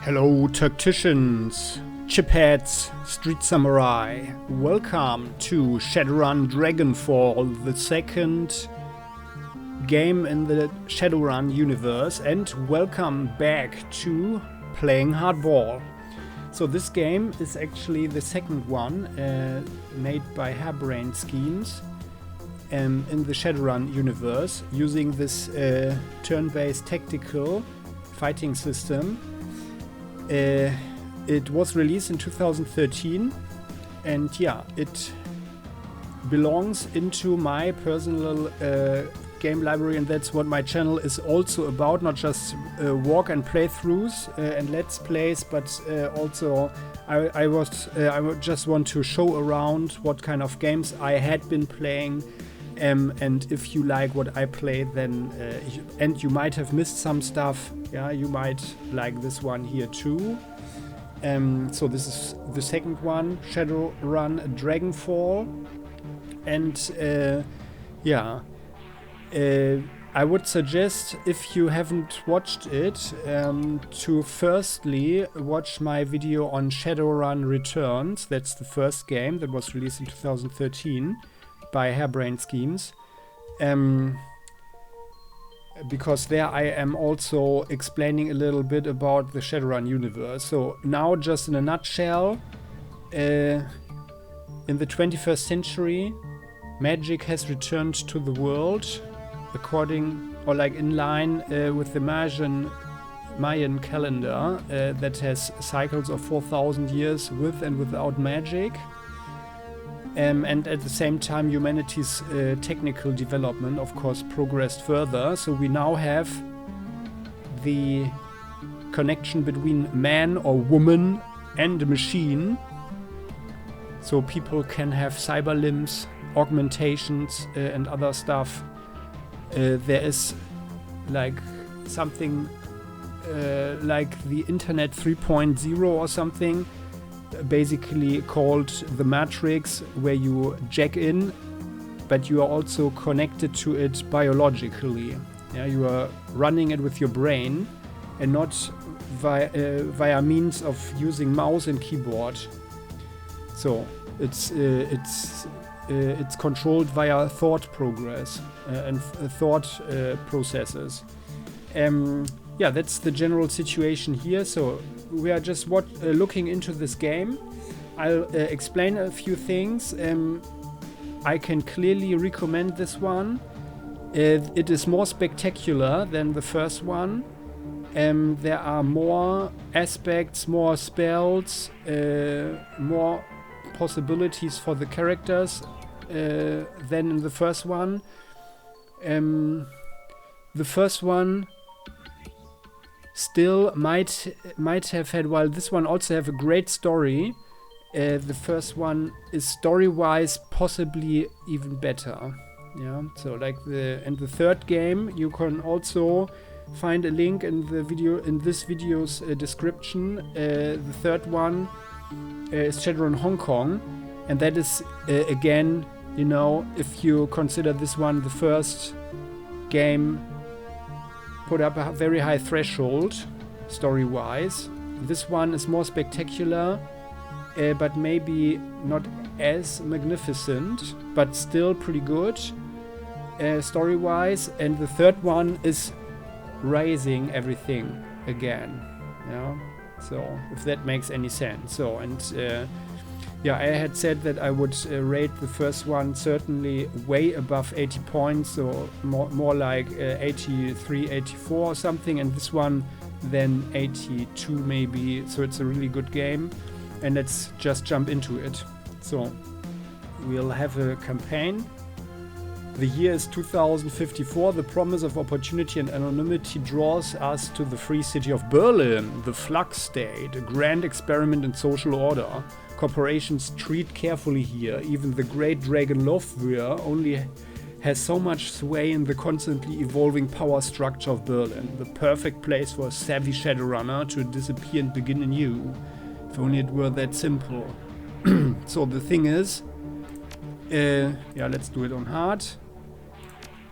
Hello tacticians, chipheads, street samurai. Welcome to Shadowrun Dragonfall, the second game in the Shadowrun universe, and welcome back to PlayingHardball. So this game is actually the second one made by Harebrained Schemes in the Shadowrun universe, using this turn-based tactical fighting system. It was released in 2013, and yeah, it belongs into my personal game library, and that's what my channel is also about. Not just walk and playthroughs and let's plays, but also I just want to show around what kind of games I had been playing. And if you like what I play, then and you might have missed some stuff, yeah, you might like this one here too. So this is the second one, Shadowrun Dragonfall, and I would suggest, if you haven't watched it, to firstly watch my video on Shadowrun Returns. That's the first game that was released in 2013. By Harebrained Schemes, because there I am also explaining a little bit about the Shadowrun universe. So now, just in a nutshell, in the 21st century, magic has returned to the world, in line with the Mayan calendar that has cycles of 4,000 years with and without magic. And at the same time, humanity's technical development, of course, progressed further. So we now have the connection between man or woman and a machine. So people can have cyber limbs, augmentations, and other stuff. There is like something like the Internet 3.0 or something, basically called the Matrix, where you jack in, but you are also connected to it biologically. Yeah, you are running it with your brain and not via means of using mouse and keyboard. So it's controlled via thought progress and thought processes. Yeah, that's the general situation here. So we are just looking into this game. I'll explain a few things. I can clearly recommend this one. It is more spectacular than the first one. There are more aspects, more spells, more possibilities for the characters than in the first one. The first one still might have had, while this one also have a great story, the first one is story-wise possibly even better. Yeah, so like the third game, you can also find a link in the video, in this video's description. The third one is Shadowrun Hong Kong, and that is again, you know, if you consider this one the first game, put up a very high threshold story-wise. This one is more spectacular, but maybe not as magnificent, but still pretty good story-wise. And the third one is raising everything again. Yeah, so if that makes any sense. So, and yeah, I had said that I would rate the first one certainly way above 80 points, so more like 83, 84 or something, and this one then 82 maybe. So it's a really good game, and let's just jump into it. So we'll have a campaign. The year is 2054. The promise of opportunity and anonymity draws us to the free city of Berlin, the Flux State, a grand experiment in social order. Corporations treat carefully here. Even the great dragon Lofwyr only has so much sway in the constantly evolving power structure of Berlin. The perfect place for a savvy Shadowrunner to disappear and begin anew. If only it were that simple. So the thing is, yeah, let's do it on hard.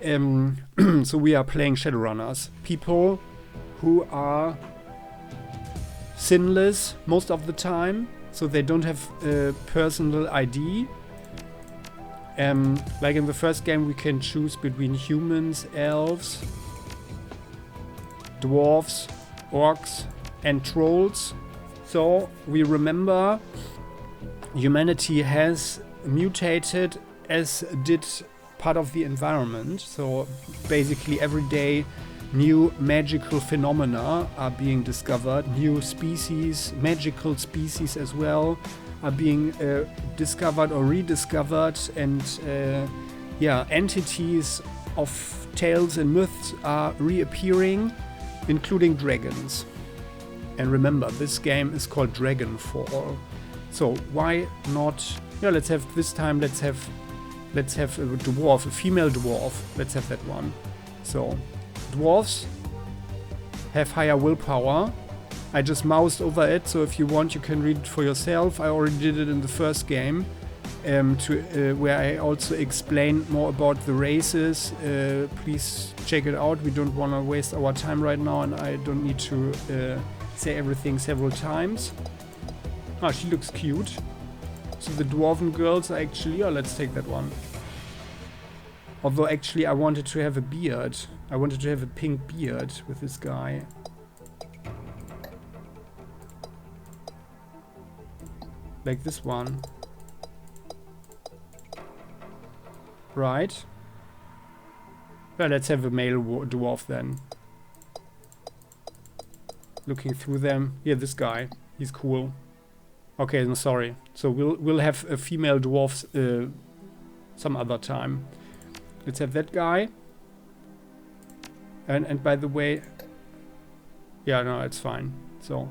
So we are playing Shadowrunners. People who are sinless most of the time, so they don't have personal ID. Like in the first game, we can choose between humans, elves, dwarves, orcs, and trolls. So we remember humanity has mutated, as did part of the environment. So basically every day new magical phenomena are being discovered, new species, magical species as well, are being discovered or rediscovered, and entities of tales and myths are reappearing, including dragons. And remember, this game is called Dragonfall. So why not? Yeah, let's have this time. Let's have a dwarf, a female dwarf. Let's have that one. So dwarves have higher willpower. I just moused over it, so if you want, you can read it for yourself. I already did it in the first game, where I also explain more about the races. Please check it out. We don't want to waste our time right now, and I don't need to say everything several times. Ah, she looks cute. So the dwarven girls are actually... Oh, let's take that one. Although actually I wanted to have a beard. I wanted to have a pink beard with this guy. Like this one. Right. Well, let's have a male dwarf then. Looking through them. Yeah, this guy. He's cool. Okay, no, sorry. So we'll have a female dwarf some other time. Let's have that guy. And by the way... Yeah, no, it's fine. So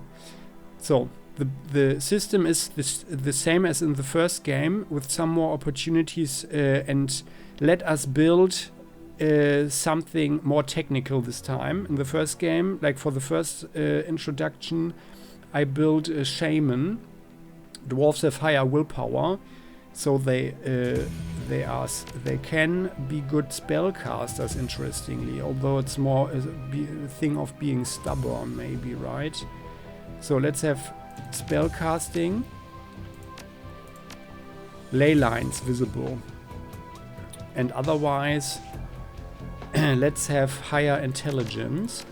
the system is the same as in the first game, with some more opportunities, and let us build something more technical this time. In the first game, like for the first introduction, I built a shaman. Dwarves have higher willpower, so they can be good spellcasters, interestingly, although it's more a thing of being stubborn, maybe, right? So let's have spellcasting, ley lines visible, and otherwise let's have higher intelligence,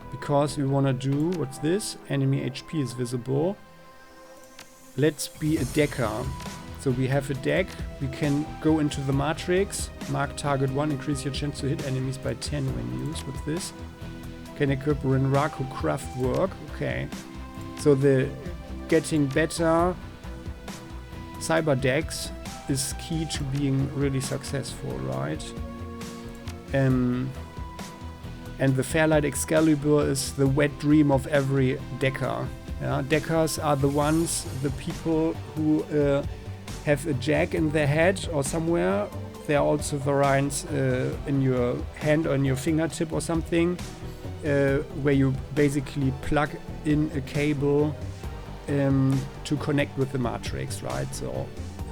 because we want to do, what's this? Enemy HP is visible. Let's be a decker. So we have a deck, we can go into the matrix, mark target 1, increase your chance to hit enemies by 10 when used. What's this? Can equip Renraku craft work. Okay. So the getting better cyber decks is key to being really successful, right? And the Fairlight Excalibur is the wet dream of every decker. Yeah? Deckers are the ones, the people who have a jack in their head or somewhere. There are also variants in your hand or in your fingertip or something, where you basically plug in a cable to connect with the matrix, right? So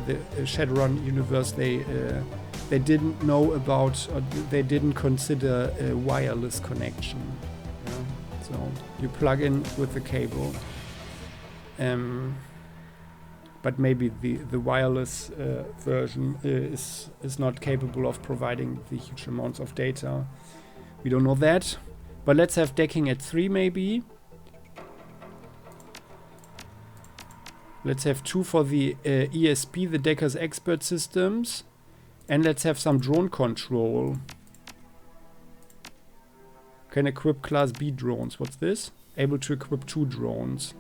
the Shadowrun universe, they didn't know about, or they didn't consider a wireless connection. Yeah? So you plug in with the cable. But maybe the wireless version is not capable of providing the huge amounts of data. We don't know that. But let's have decking at 3 maybe. Let's have 2 for the ESP, the Decker's Expert Systems. And let's have some drone control. Can equip Class B drones. What's this? Able to equip 2 drones.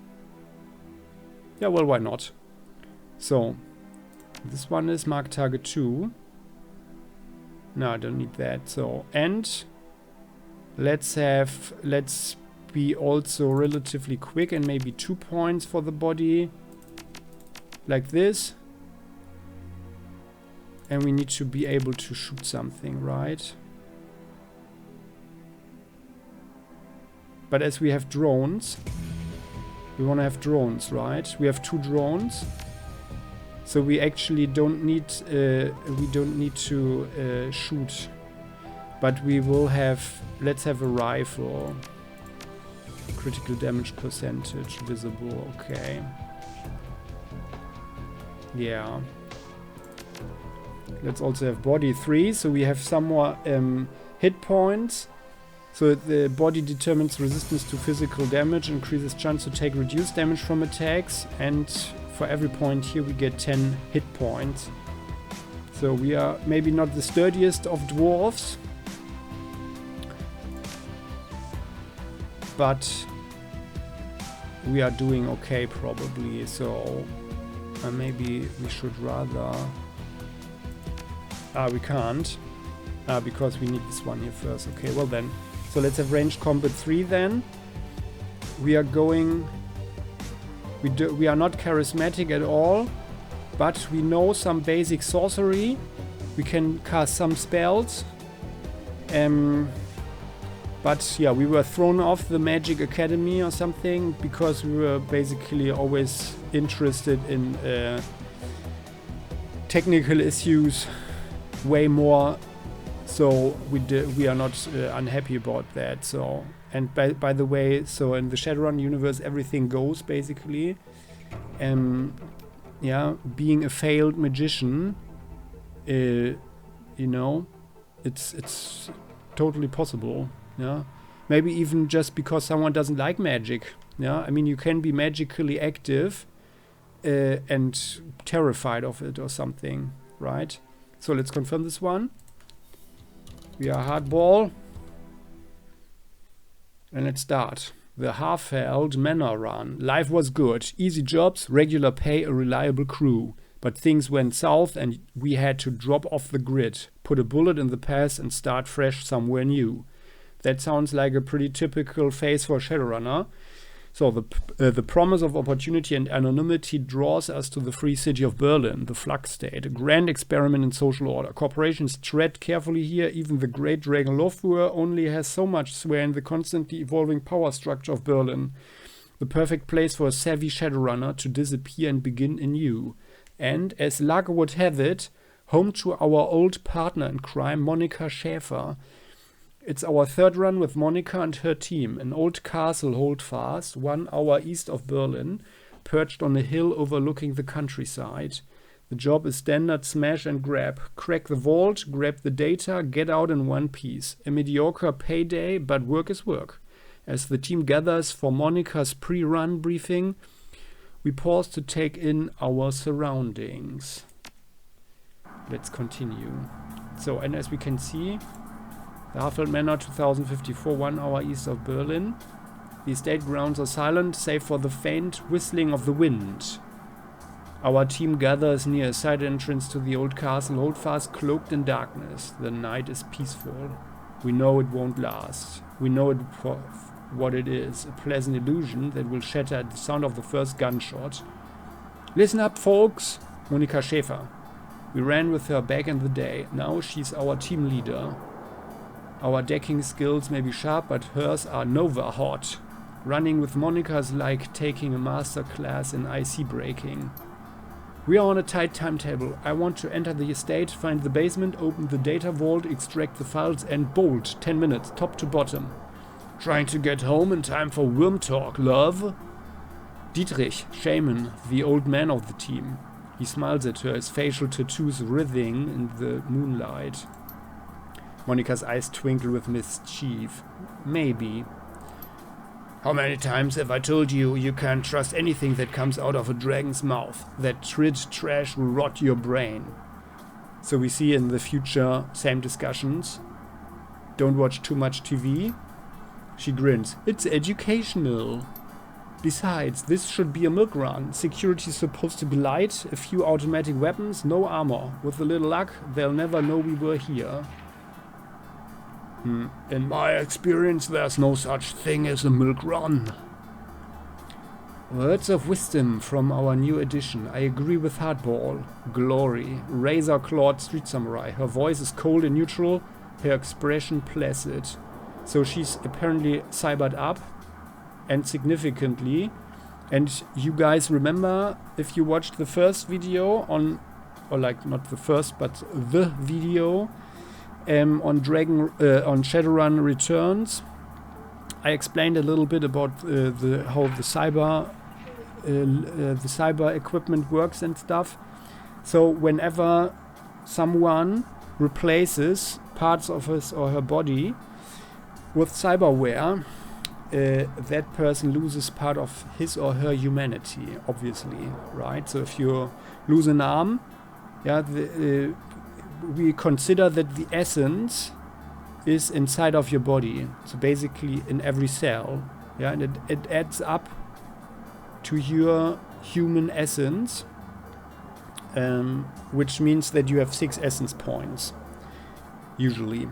Yeah, well, why not? So, this one is mark target 2. No, I don't need that. So, and let's be also relatively quick and maybe 2 points for the body. Like this. And we need to be able to shoot something, right? But as we have drones, we want to have drones, right? We have 2 drones. So we actually don't need to shoot, but we will have. Let's have a rifle. critical damage percentage visible. Okay. Yeah. Let's also have body 3, so we have some more hit points. So the body determines resistance to physical damage, increases chance to take reduced damage from attacks, and for every point here we get 10 hit points. So we are maybe not the sturdiest of dwarves, but we are doing okay probably. So maybe we should rather... we can't, because we need this one here first. Okay, well then. So let's have ranged combat 3 then. We are going... We are not charismatic at all, but we know some basic sorcery. We can cast some spells. But yeah, we were thrown off the Magic Academy or something because we were basically always interested in technical issues way more. So we are not unhappy about that. So, and by the way, so in the Shadowrun universe everything goes basically. Yeah, being a failed magician, you know, it's totally possible. Yeah, maybe even just because someone doesn't like magic. Yeah, I mean you can be magically active and terrified of it or something, right? So let's confirm this one. We are hardball. And let's start. The half-held manor run. Life was good. Easy jobs, regular pay, a reliable crew. But things went south and we had to drop off the grid, put a bullet in the past and start fresh somewhere new. That sounds like a pretty typical phase for a Shadowrunner. So the promise of opportunity and anonymity draws us to the free city of Berlin, the flux state, a grand experiment in social order. Corporations tread carefully here. Even the great Dragon Lofur only has so much sway in the constantly evolving power structure of Berlin. The perfect place for a savvy Shadowrunner to disappear and begin anew. And, as luck would have it, home to our old partner in crime, Monika Schäfer. It's our third run with Monika and her team. An old castle holdfast, 1 hour east of Berlin, perched on a hill overlooking the countryside. The job is standard smash and grab. Crack the vault, grab the data, get out in one piece. A mediocre payday, but work is work. As the team gathers for Monika's pre-run briefing, we pause to take in our surroundings. Let's continue. So, and as we can see, the Halfeld Manor, 2054, 1 hour east of Berlin. The estate grounds are silent, save for the faint whistling of the wind. Our team gathers near a side entrance to the old castle, holdfast, cloaked in darkness. The night is peaceful. We know it won't last. We know it for what it is, a pleasant illusion that will shatter at the sound of the first gunshot. Listen up, folks! Monika Schäfer. We ran with her back in the day. Now she's our team leader. Our decking skills may be sharp, but hers are nova hot. Running with Monika is like taking a master class in IC breaking. We are on a tight timetable. I want to enter the estate, find the basement, open the data vault, extract the files and bolt. 10 minutes, top to bottom. Trying to get home in time for worm talk, love? Dietrich, shaman, the old man of the team. He smiles at her, his facial tattoos writhing in the moonlight. Monika's eyes twinkle with mischief. Maybe. How many times have I told you you can't trust anything that comes out of a dragon's mouth? That trid trash will rot your brain. So we see in the future same discussions. Don't watch too much TV. She grins. It's educational. Besides, this should be a milk run. Security's supposed to be light, a few automatic weapons, no armor. With a little luck, they'll never know we were here. In my experience, there's no such thing as a milk run. Words of wisdom from our new edition. I agree with Hardball. Glory. Razor-clawed street samurai. Her voice is cold and neutral, her expression placid. So she's apparently cybered up, and significantly. And you guys remember, if you watched the first video on, or like not the first, but the video on Shadowrun Returns, I explained a little bit about how the cyber equipment works and stuff. So whenever someone replaces parts of his or her body with cyberware, that person loses part of his or her humanity, obviously, right? So if you lose an arm, yeah, we consider that the essence is inside of your body, so basically in every cell, yeah, and it adds up to your human essence, which means that you have 6 essence points, usually,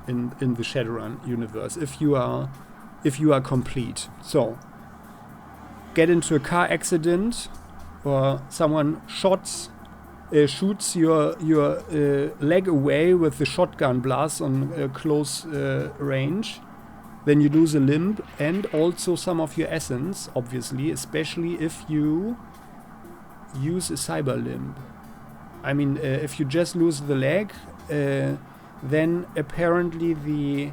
in the Shadowrun universe, if you are complete. So, get into a car accident, or someone shoots your leg away with the shotgun blast on close range, then you lose a limb and also some of your essence, obviously, especially if you use a cyber limb. I mean, if you just lose the leg, then apparently the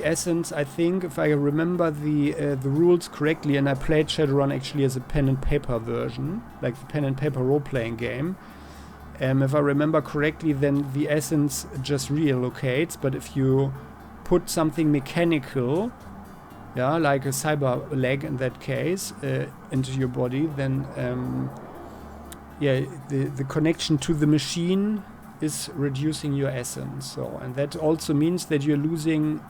essence, I think, if I remember the rules correctly, and I played Shadowrun actually as a pen and paper version, like the pen and paper role-playing game. If I remember correctly, then the essence just reallocates, but if you put something mechanical, yeah, like a cyber leg in that case, into your body, then the connection to the machine is reducing your essence. So, and that also means that you're losing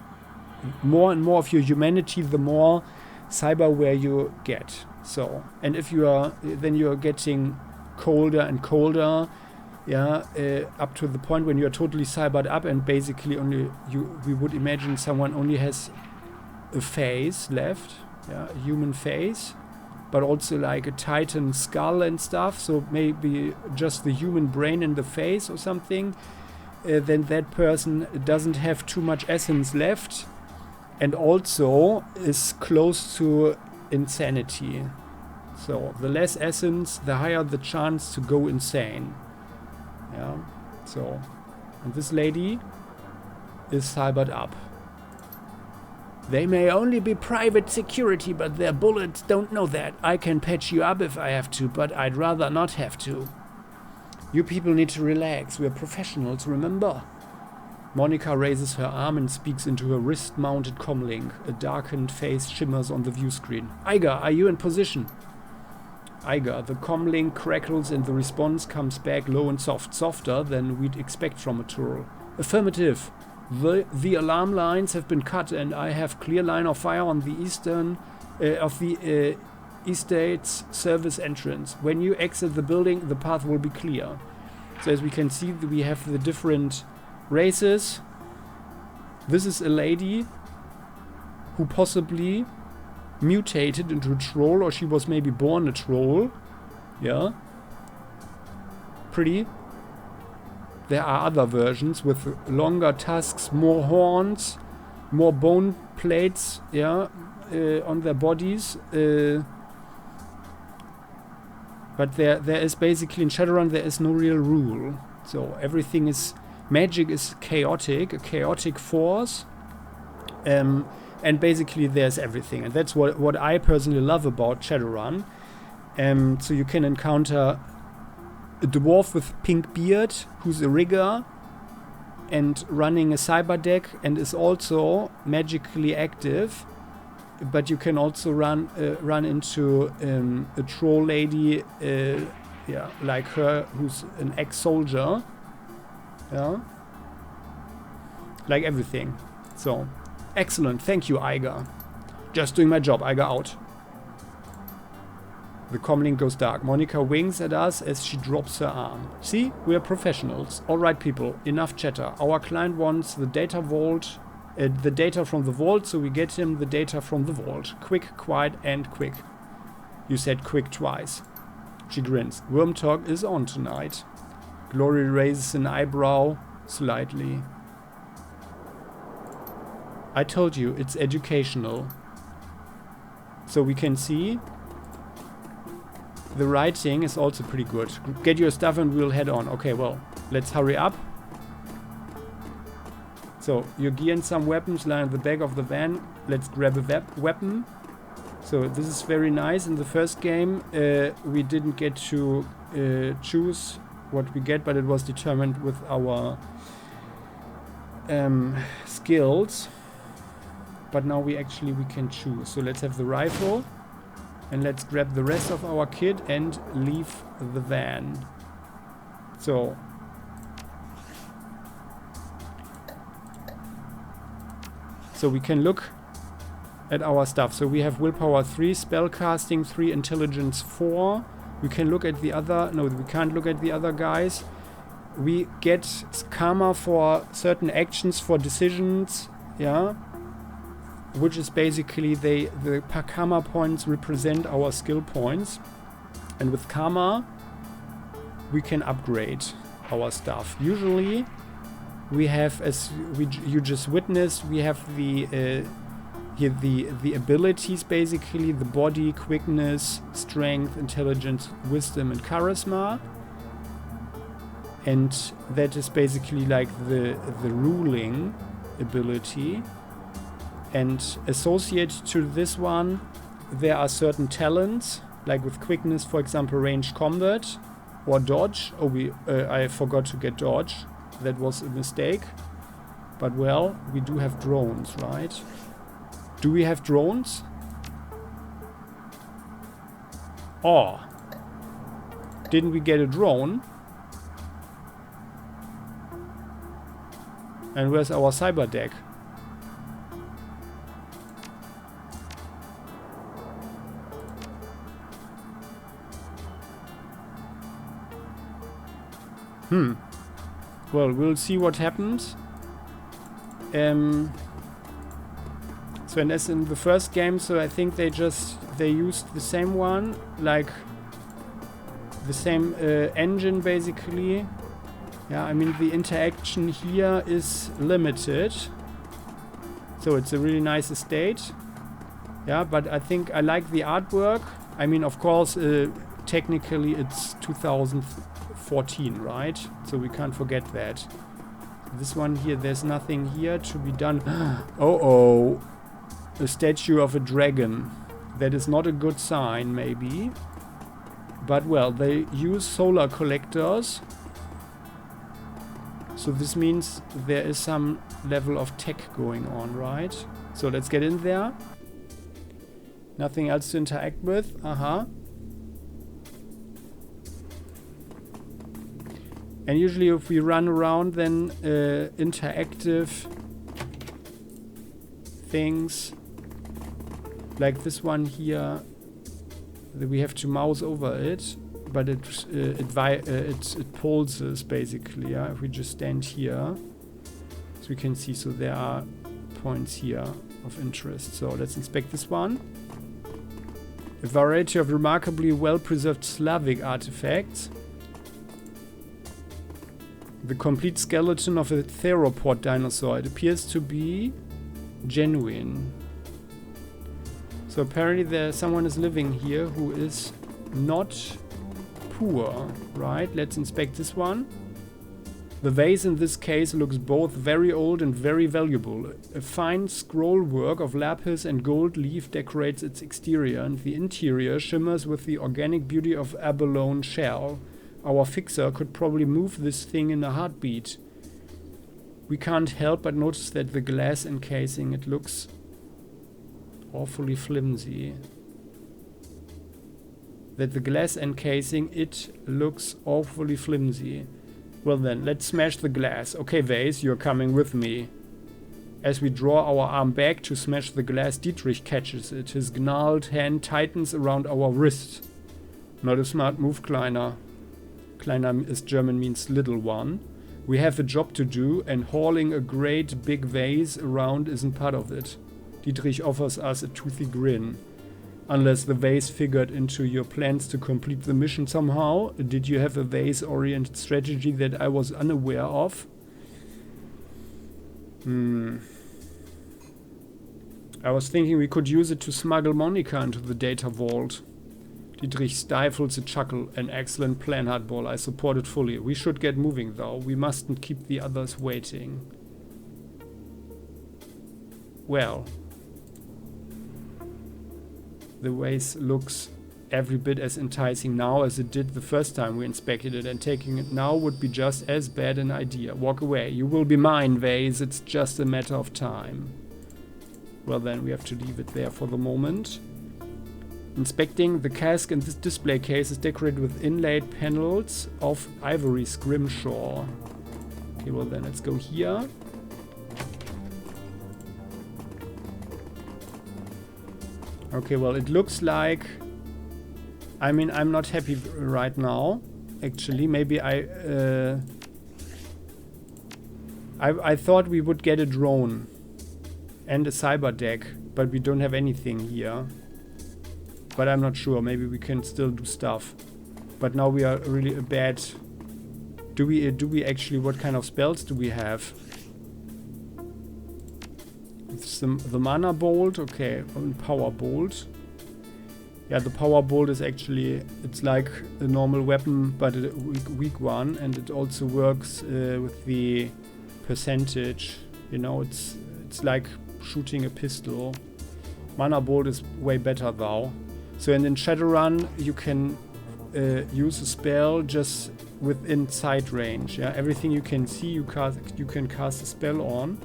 more and more of your humanity the more cyberware you get. So, and if you are, then you are getting colder and colder, yeah, up to the point when you are totally cybered up, and basically we would imagine someone only has a face left, yeah, a human face, but also like a titan skull and stuff, so maybe just the human brain in the face or something, then that person doesn't have too much essence left, and also is close to insanity. So the less essence, the higher the chance to go insane. Yeah. So, and this lady is cybered up. They may only be private security, but their bullets don't know that. I can patch you up if I have to, but I'd rather not have to. You people need to relax. We're professionals, remember? Monica raises her arm and speaks into her wrist-mounted comlink. A darkened face shimmers on the view screen. Iga, are you in position? Iga, the comlink crackles and the response comes back low and soft, softer than we'd expect from a Tyrell. Affirmative. The alarm lines have been cut and I have clear line of fire on the estate's service entrance. When you exit the building, the path will be clear. So as we can see, we have the different races. This is a lady who possibly mutated into a troll, or she was maybe born a troll. Yeah. Pretty. There are other versions with longer tusks, more horns, more bone plates, yeah, on their bodies. But there is basically in Shadowrun there is no real rule. So everything is magic is chaotic, a chaotic force, and basically there's everything, and that's what I personally love about Shadowrun. So you can encounter a dwarf with pink beard who's a rigger and running a cyber deck and is also magically active, but you can also run into a troll lady, yeah, like her, who's an ex-soldier, yeah, like everything. So excellent, thank you, Iga. Just doing my job. Iga out. The comlink goes dark. Monica winks at us as she drops her arm. See, we are professionals. Alright people, enough chatter. Our client wants the data vault, the data from the vault, so we get him the data from the vault. Quick, quiet, and quick. You said quick twice. She grins. Worm talk is on tonight. Glory raises an eyebrow slightly. I told you, it's educational. So we can see the writing is also pretty good. Get your stuff and we'll head on. Okay, well, let's hurry up. So, your gear and some weapons lie in the back of the van. Let's grab a weapon. So, this is very nice. In the first game, we didn't get to choose what we get, but it was determined with our skills. But now we can choose. So, let's have the rifle. And let's grab the rest of our kit and leave the van. So, we can look at our stuff. So we have willpower 3, spellcasting 3, intelligence 4. We can look at the other... No, we can't look at the other guys. We get karma for certain actions, for decisions, yeah? Which is basically the karma points represent our skill points. And with karma, we can upgrade our stuff. Usually, we have, as you just witnessed, we have the abilities, basically the body, quickness, strength, intelligence, wisdom, and charisma. And that is basically like the ruling ability. And associated to this one, there are certain talents, like with quickness, for example, ranged combat or dodge. Oh, I forgot to get dodge. That was a mistake. But well, we do have drones, right? Do we have drones? Oh. Didn't we get a drone? And where's our cyber deck? Well, we'll see what happens. So, and as in the first game, so I think they used the same one, like the same engine basically. Yeah, I mean the interaction here is limited. So it's a really nice estate. Yeah, but I think I like the artwork. I mean, of course, technically it's 2014, right? So we can't forget that. This one here, there's nothing here to be done. Oh, a statue of a dragon. That is not a good sign, maybe. But well, they use solar collectors. So this means there is some level of tech going on, right? So let's get in there. Nothing else to interact with. And usually if we run around, then interactive things like this one here, that we have to mouse over it, but it pulses basically. Yeah? If we just stand here, so we can see. So there are points here of interest. So let's inspect this one. A variety of remarkably well-preserved Slavic artifacts. The complete skeleton of a theropod dinosaur. It appears to be genuine. So apparently someone is living here who is not poor, right? Let's inspect this one. The vase in this case looks both very old and very valuable. A fine scroll work of lapis and gold leaf decorates its exterior, and the interior shimmers with the organic beauty of abalone shell. Our fixer could probably move this thing in a heartbeat. We can't help but notice that the glass encasing, it looks awfully flimsy. Well then, let's smash the glass. Okay, vase, you're coming with me. As we draw our arm back to smash the glass, Dietrich catches it. His gnarled hand tightens around our wrist. Not a smart move, Kleiner. Kleiner is German, means little one. We have a job to do, and hauling a great big vase around isn't part of it. Dietrich offers us a toothy grin. Unless the vase figured into your plans to complete the mission somehow. Did you have a vase-oriented strategy that I was unaware of? I was thinking we could use it to smuggle Monica into the data vault. Dietrich stifles a chuckle. An excellent plan, Hardball. I support it fully. We should get moving, though. We mustn't keep the others waiting. well, the vase looks every bit as enticing now as it did the first time we inspected it, and taking it now would be just as bad an idea. Walk away. You will be mine, vase. It's just a matter of time. Well, then we have to leave it there for the moment. Inspecting the cask in this display case is decorated with inlaid panels of ivory scrimshaw. Okay, well then let's go here. Okay, well it looks like... I mean, I'm not happy right now. Actually, maybe I thought we would get a drone and a cyber deck, but we don't have anything here. But I'm not sure. Maybe we can still do stuff. But now we are really a bad... Do we actually... What kind of spells do we have? It's the mana bolt. Okay, and power bolt. Yeah, the power bolt is actually... It's like a normal weapon, but a weak one. And it also works with the percentage. You know, it's like shooting a pistol. Mana bolt is way better though. So and in Shadowrun you can use a spell just within sight range. Yeah, everything you can see you can cast a spell on.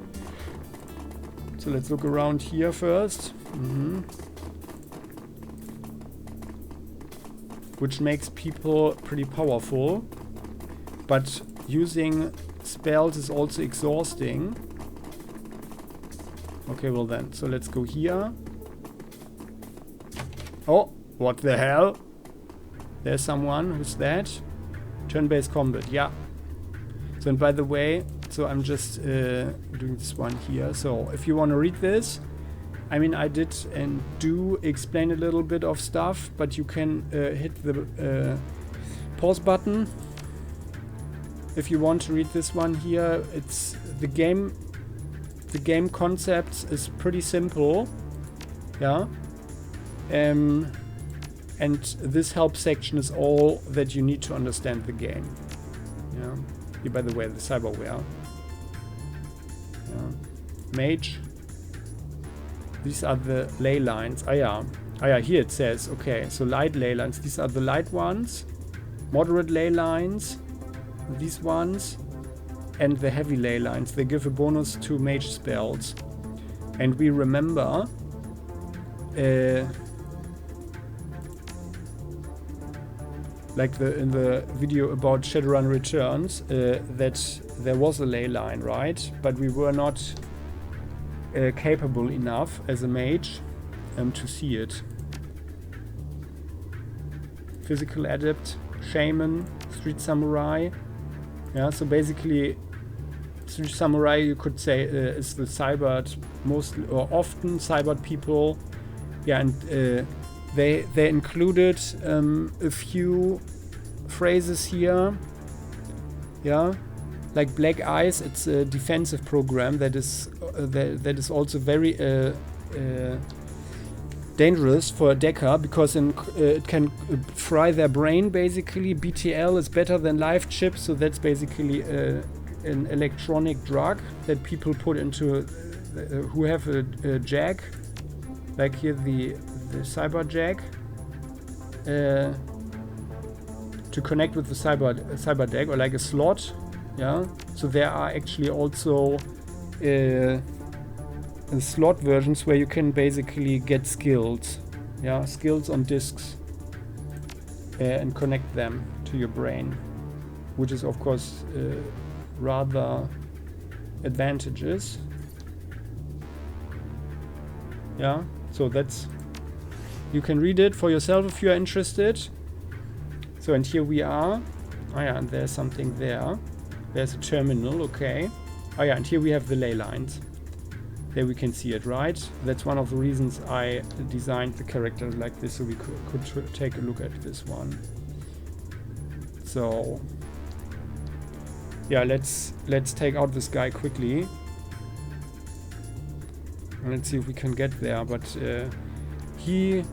So let's look around here first. Which makes people pretty powerful, but using spells is also exhausting. Okay, well then, so let's go here. Oh, what the hell? There's someone. Who's that? Turn-based combat, yeah. So, and by the way, so I'm just doing this one here. So, if you want to read this, I mean, I did and do explain a little bit of stuff, but you can hit the pause button if you want to read this one here. It's the game concept is pretty simple, yeah. And this help section is all that you need to understand the game. Yeah. Here, by the way, the cyberware. Yeah. Mage. These are the ley lines. Ah yeah, here it says, okay, so light ley lines. These are the light ones. Moderate ley lines. These ones. And the heavy ley lines. They give a bonus to mage spells. And we remember... like in the video about Shadowrun Returns, that there was a ley line, right? But we were not capable enough as a mage to see it. Physical adept, shaman, street samurai. Yeah, so basically, street samurai you could say is the cybered, mostly or often cybered people. Yeah, and they included a few phrases here. Yeah, like Black Eyes. It's a defensive program that is also very dangerous for a decker, because it can fry their brain. Basically, BTL is better than live chips, so that's basically an electronic drug that people put into who have a jack, like here the cyber jack, to connect with the cyber deck, or like a slot. Yeah, so there are actually also slot versions where you can basically get skills, yeah, skills on discs, and connect them to your brain, which is of course rather advantageous. Yeah, so that's, you can read it for yourself if you are interested. So, and here we are. Oh yeah, and there's something there. There's a terminal, okay. Oh yeah, and here we have the ley lines. There we can see it, right? That's one of the reasons I designed the character like this, so we could take a look at this one. So, yeah, let's take out this guy quickly. And let's see if we can get there, but he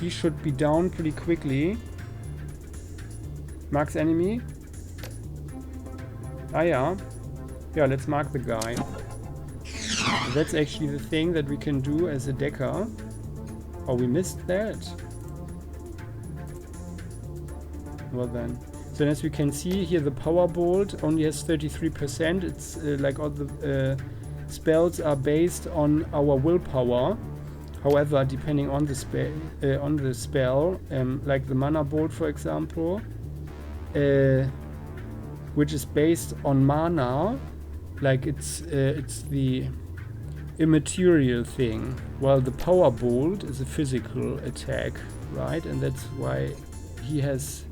should be down pretty quickly. Marks enemy. Ah yeah. Yeah, let's mark the guy. That's actually the thing that we can do as a decker. Oh, we missed that. Well then. So as we can see here, the power bolt only has 33%. It's like all the spells are based on our willpower. However, depending on the spell, like the mana bolt, for example, which is based on mana, like it's the immaterial thing, while the power bolt is a physical attack, right? And that's why he has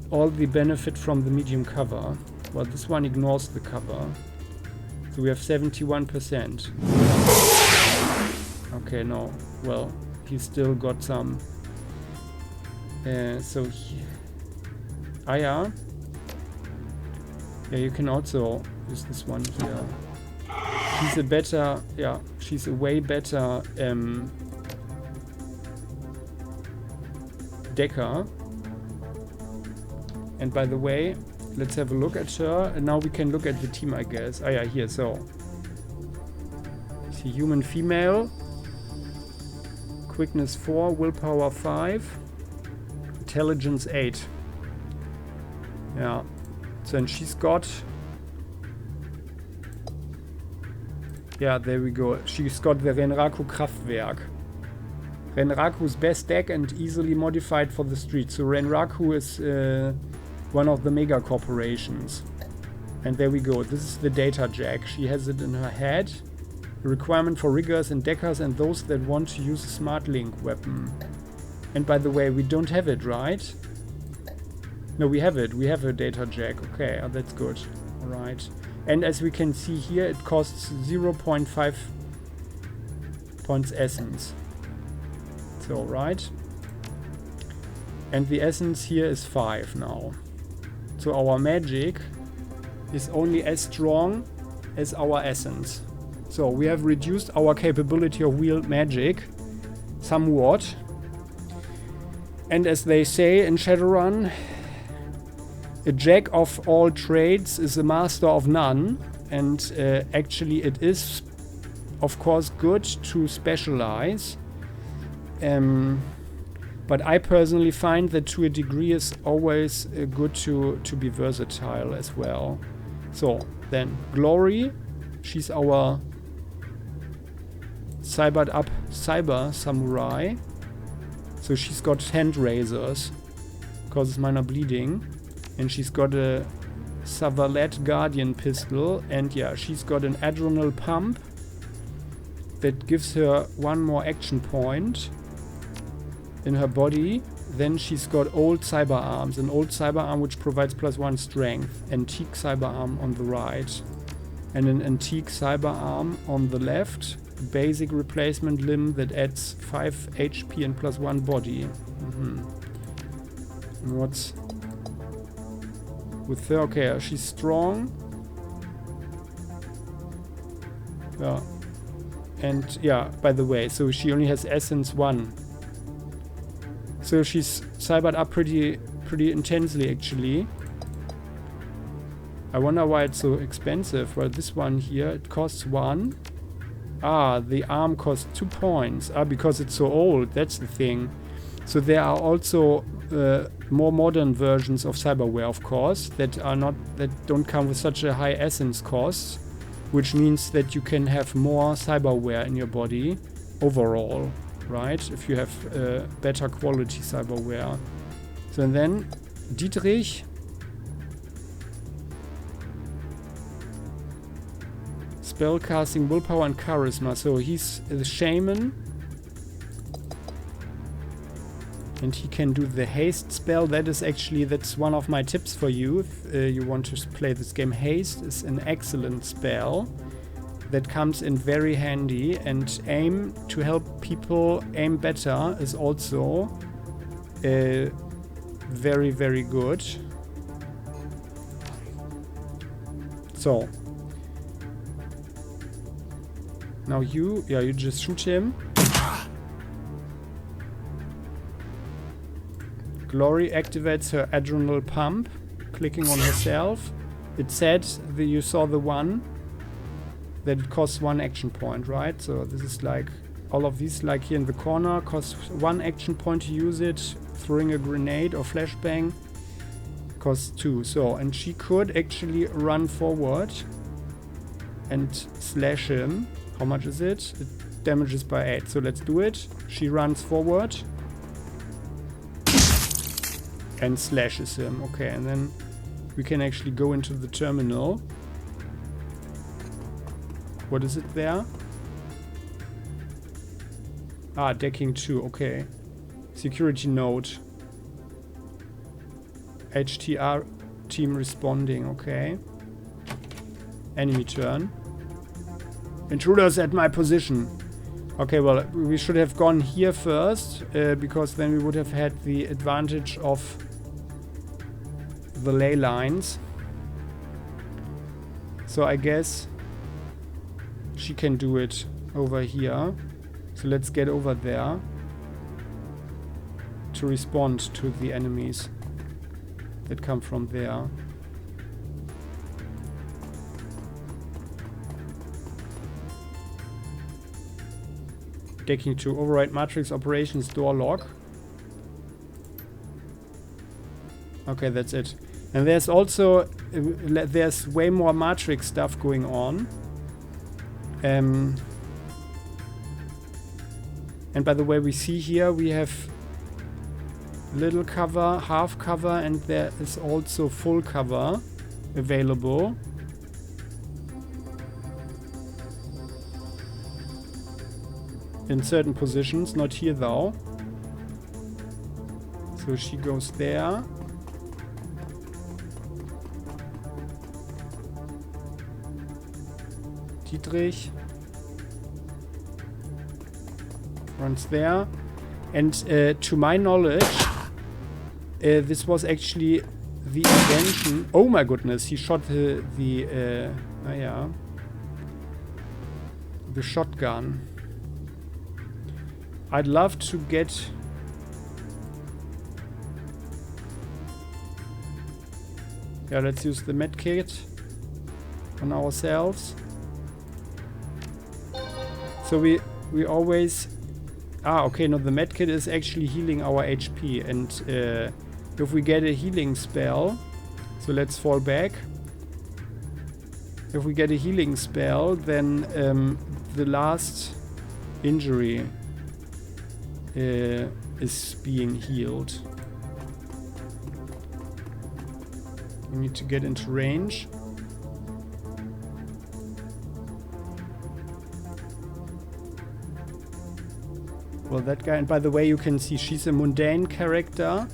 all the benefit from the medium cover. Well, this one ignores the cover. So we have 71%. Okay, no. Well, he still got some. Yeah, you can also use this one here. She's a better, yeah, she's a way better decker. And by the way, let's have a look at her. And now we can look at the team, I guess. Ah, yeah, here, so. See, human female. Quickness 4, willpower 5. Intelligence 8. Yeah. So, and she's got... Yeah, there we go. She's got the Renraku Kraftwerk. Renraku's best deck and easily modified for the street. So Renraku is one of the mega corporations. And there we go. This is the data jack. She has it in her head. A requirement for riggers and deckers and those that want to use a smart link weapon. And by the way, we don't have it, right? No, we have it. We have a data jack. Okay, that's good. All right. And as we can see here, it costs 0.5 points essence. So, right? And the essence here is 5 now. So our magic is only as strong as our essence. So we have reduced our capability of wield magic somewhat. And as they say in Shadowrun, a jack of all trades is a master of none. And actually it is, of course, good to specialize. But I personally find that to a degree is always good to be versatile as well. So then Glory, she's our cybered up cyber samurai. So she's got hand razors, causes minor bleeding. And she's got a Savalet Guardian pistol. And yeah, she's got an adrenal pump that gives her one more action point in her body. Then she's got old cyber arms, an old cyber arm which provides +1 strength, antique cyber arm on the right, and an antique cyber arm on the left, basic replacement limb that adds 5 HP and +1 body. And what's with her? Okay, she's strong. Yeah. And yeah, by the way, so she only has essence 1. So she's cybered up pretty intensely, actually. I wonder why it's so expensive. Well, this one here, it costs 1. Ah, the arm costs 2 points. Ah, because it's so old. That's the thing. So there are also more modern versions of cyberware, of course, that don't come with such a high essence cost, which means that you can have more cyberware in your body overall. Right, if you have better quality cyberware. So and then Dietrich. Spellcasting, willpower and charisma. So he's the shaman. And he can do the haste spell. That's one of my tips for you if you want to play this game. Haste is an excellent spell that comes in very handy, and aim to help people aim better is also very, very good. So now you just shoot him. Glory activates her adrenal pump, clicking on herself. It said that you saw the one that it costs 1 action point, right? So this is like all of these, like here in the corner, costs 1 action point to use it. Throwing a grenade or flashbang costs 2. So, and she could actually run forward and slash him. How much is it? It damages by 8. So let's do it. She runs forward and slashes him. Okay, and then we can actually go into the terminal. What is it there? Ah, decking 2. Okay. Security node. HTR team responding. Okay. Enemy turn. Intruders at my position. Okay, well, we should have gone here first, because then we would have had the advantage of the ley lines. So I guess she can do it over here. So let's get over there to respond to the enemies that come from there. Decking 2, override matrix operations door lock. Okay, that's it. And there's also there's way more matrix stuff going on. And by the way, we see here we have little cover, half cover, and there is also full cover available. In certain positions, not here though. So she goes there. Dietrich runs there. And to my knowledge, this was actually the invention. Oh my goodness, he shot the shotgun. I'd love to get... Yeah, let's use the medkit on ourselves. So we always... Ah, okay, no, the medkit is actually healing our HP. And if we get a healing spell... So let's fall back. If we get a healing spell, then the last injury is being healed. We need to get into range. Well, that guy, and by the way, you can see she's a mundane character.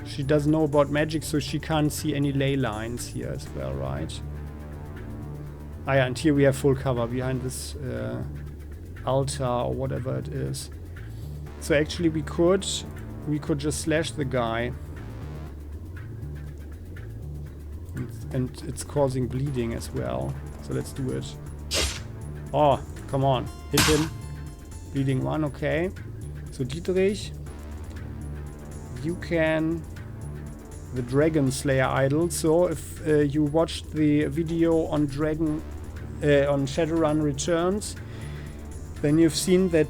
She doesn't know about magic, so she can't see any ley lines here as well, right? Ah yeah, and here we have full cover behind this altar or whatever it is. So actually we could just slash the guy. And it's causing bleeding as well. So let's do it. Oh, come on. Hit him. Bleeding 1, okay. So Dietrich, you can... The Dragon Slayer idol. So if you watched the video on Shadowrun Returns, then you've seen that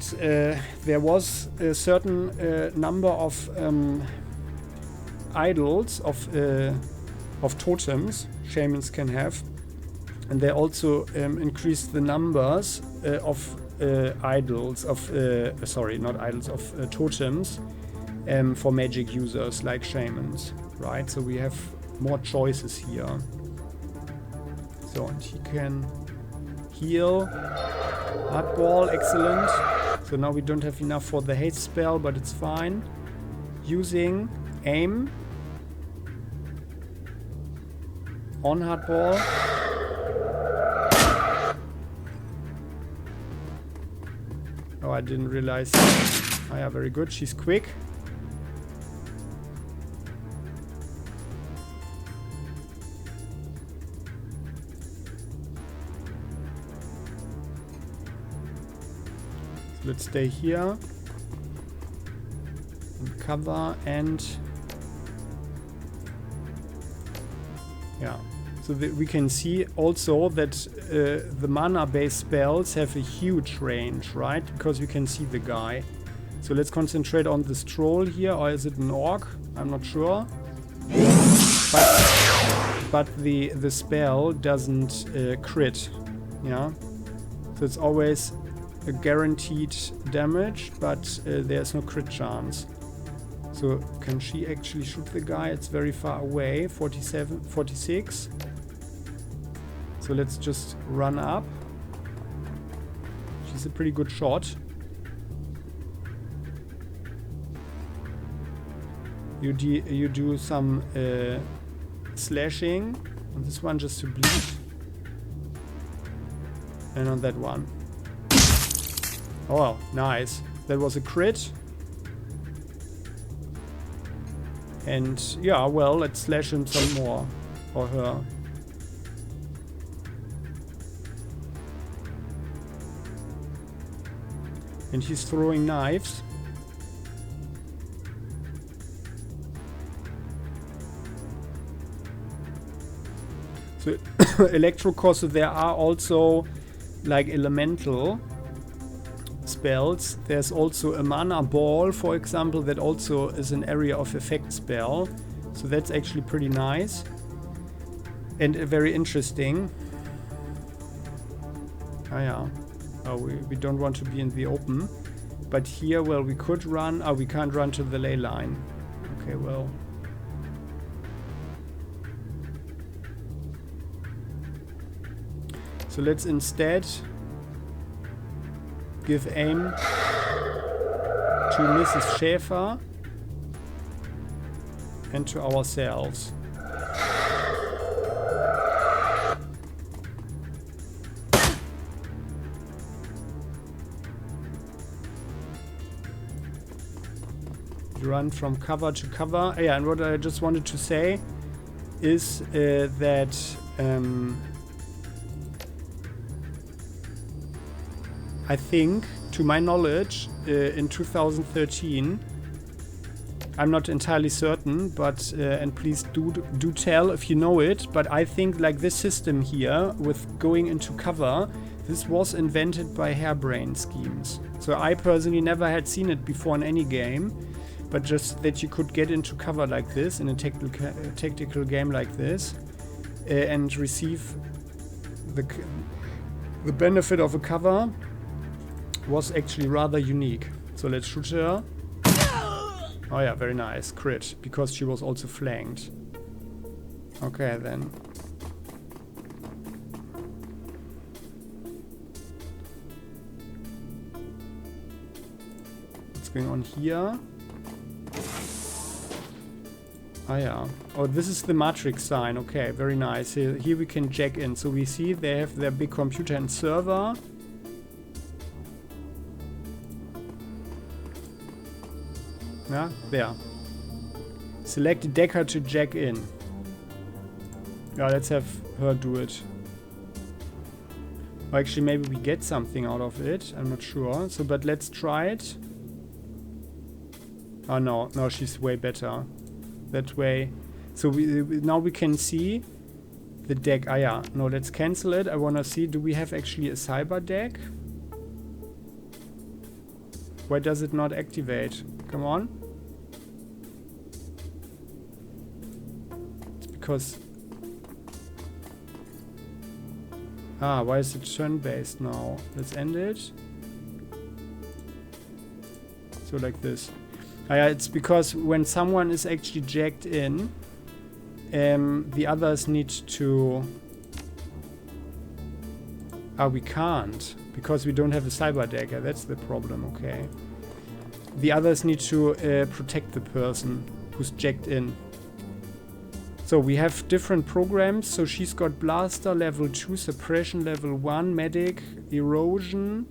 there was a certain number of idols of totems totems can have, and they also increased the numbers of idols of sorry, not idols, of totems for magic users like shamans, right? So we have more choices here. So, and he can heal. Hardball, excellent. So now we don't have enough for the haste spell, but it's fine. Using aim on Hardball. Oh, I didn't realize. Oh yeah, very good. She's quick. Let's stay here and cover, and yeah, So that we can see also that the mana-based spells have a huge range, right? Because we can see the guy. So let's concentrate on this troll here, or is it an orc? I'm not sure. But the spell doesn't crit, yeah? So it's always a guaranteed damage, but there's no crit chance. So can she actually shoot the guy? It's very far away, 47, 46. So let's just run up. She's a pretty good shot. You do some slashing on this one just to bleed. And on that one. Oh, nice. That was a crit. And yeah, well, let's slash him some more. Or her. And he's throwing knives. So electrocore, so there are also like elemental spells. There's also a mana ball, for example, that also is an area of effect spell. So that's actually pretty nice. And very interesting. Ah yeah. Oh, we don't want to be in the open. But here, well, we could run. Oh, we can't run to the ley line. Okay, well. So let's instead give aim to Mrs. Schäfer and to ourselves. You run from cover to cover. Yeah, and what I just wanted to say is that I think, to my knowledge, in 2013, I'm not entirely certain, but and please do tell if you know it, but I think like this system here with going into cover, this was invented by Harebrained Schemes. So I personally never had seen it before in any game, but just that you could get into cover like this in a tactical game like this and receive the benefit of a cover was actually rather unique. So let's shoot her. Oh yeah, very nice. Crit, because she was also flanked. Okay then. What's going on here? Ah yeah. Oh, this is the matrix sign. Okay, very nice. Here we can jack in. So we see they have their big computer and server. Yeah, there. Select Decker to jack in. Yeah, let's have her do it. Or actually, maybe we get something out of it. I'm not sure. So, but let's try it. Oh no, no, she's way better. That way. So now we can see the deck. Ah yeah, no, let's cancel it. I wanna see, do we have actually a cyber deck? Why does it not activate? Come on. It's because... Ah, why is it turn-based now? Let's end it. So like this. Yeah, it's because when someone is actually jacked in, the others need to... Ah, we can't. Because we don't have a cyber dagger. That's the problem, okay. The others need to protect the person who's jacked in. So we have different programs. So she's got Blaster level 2, Suppression level 1, Medic, Erosion,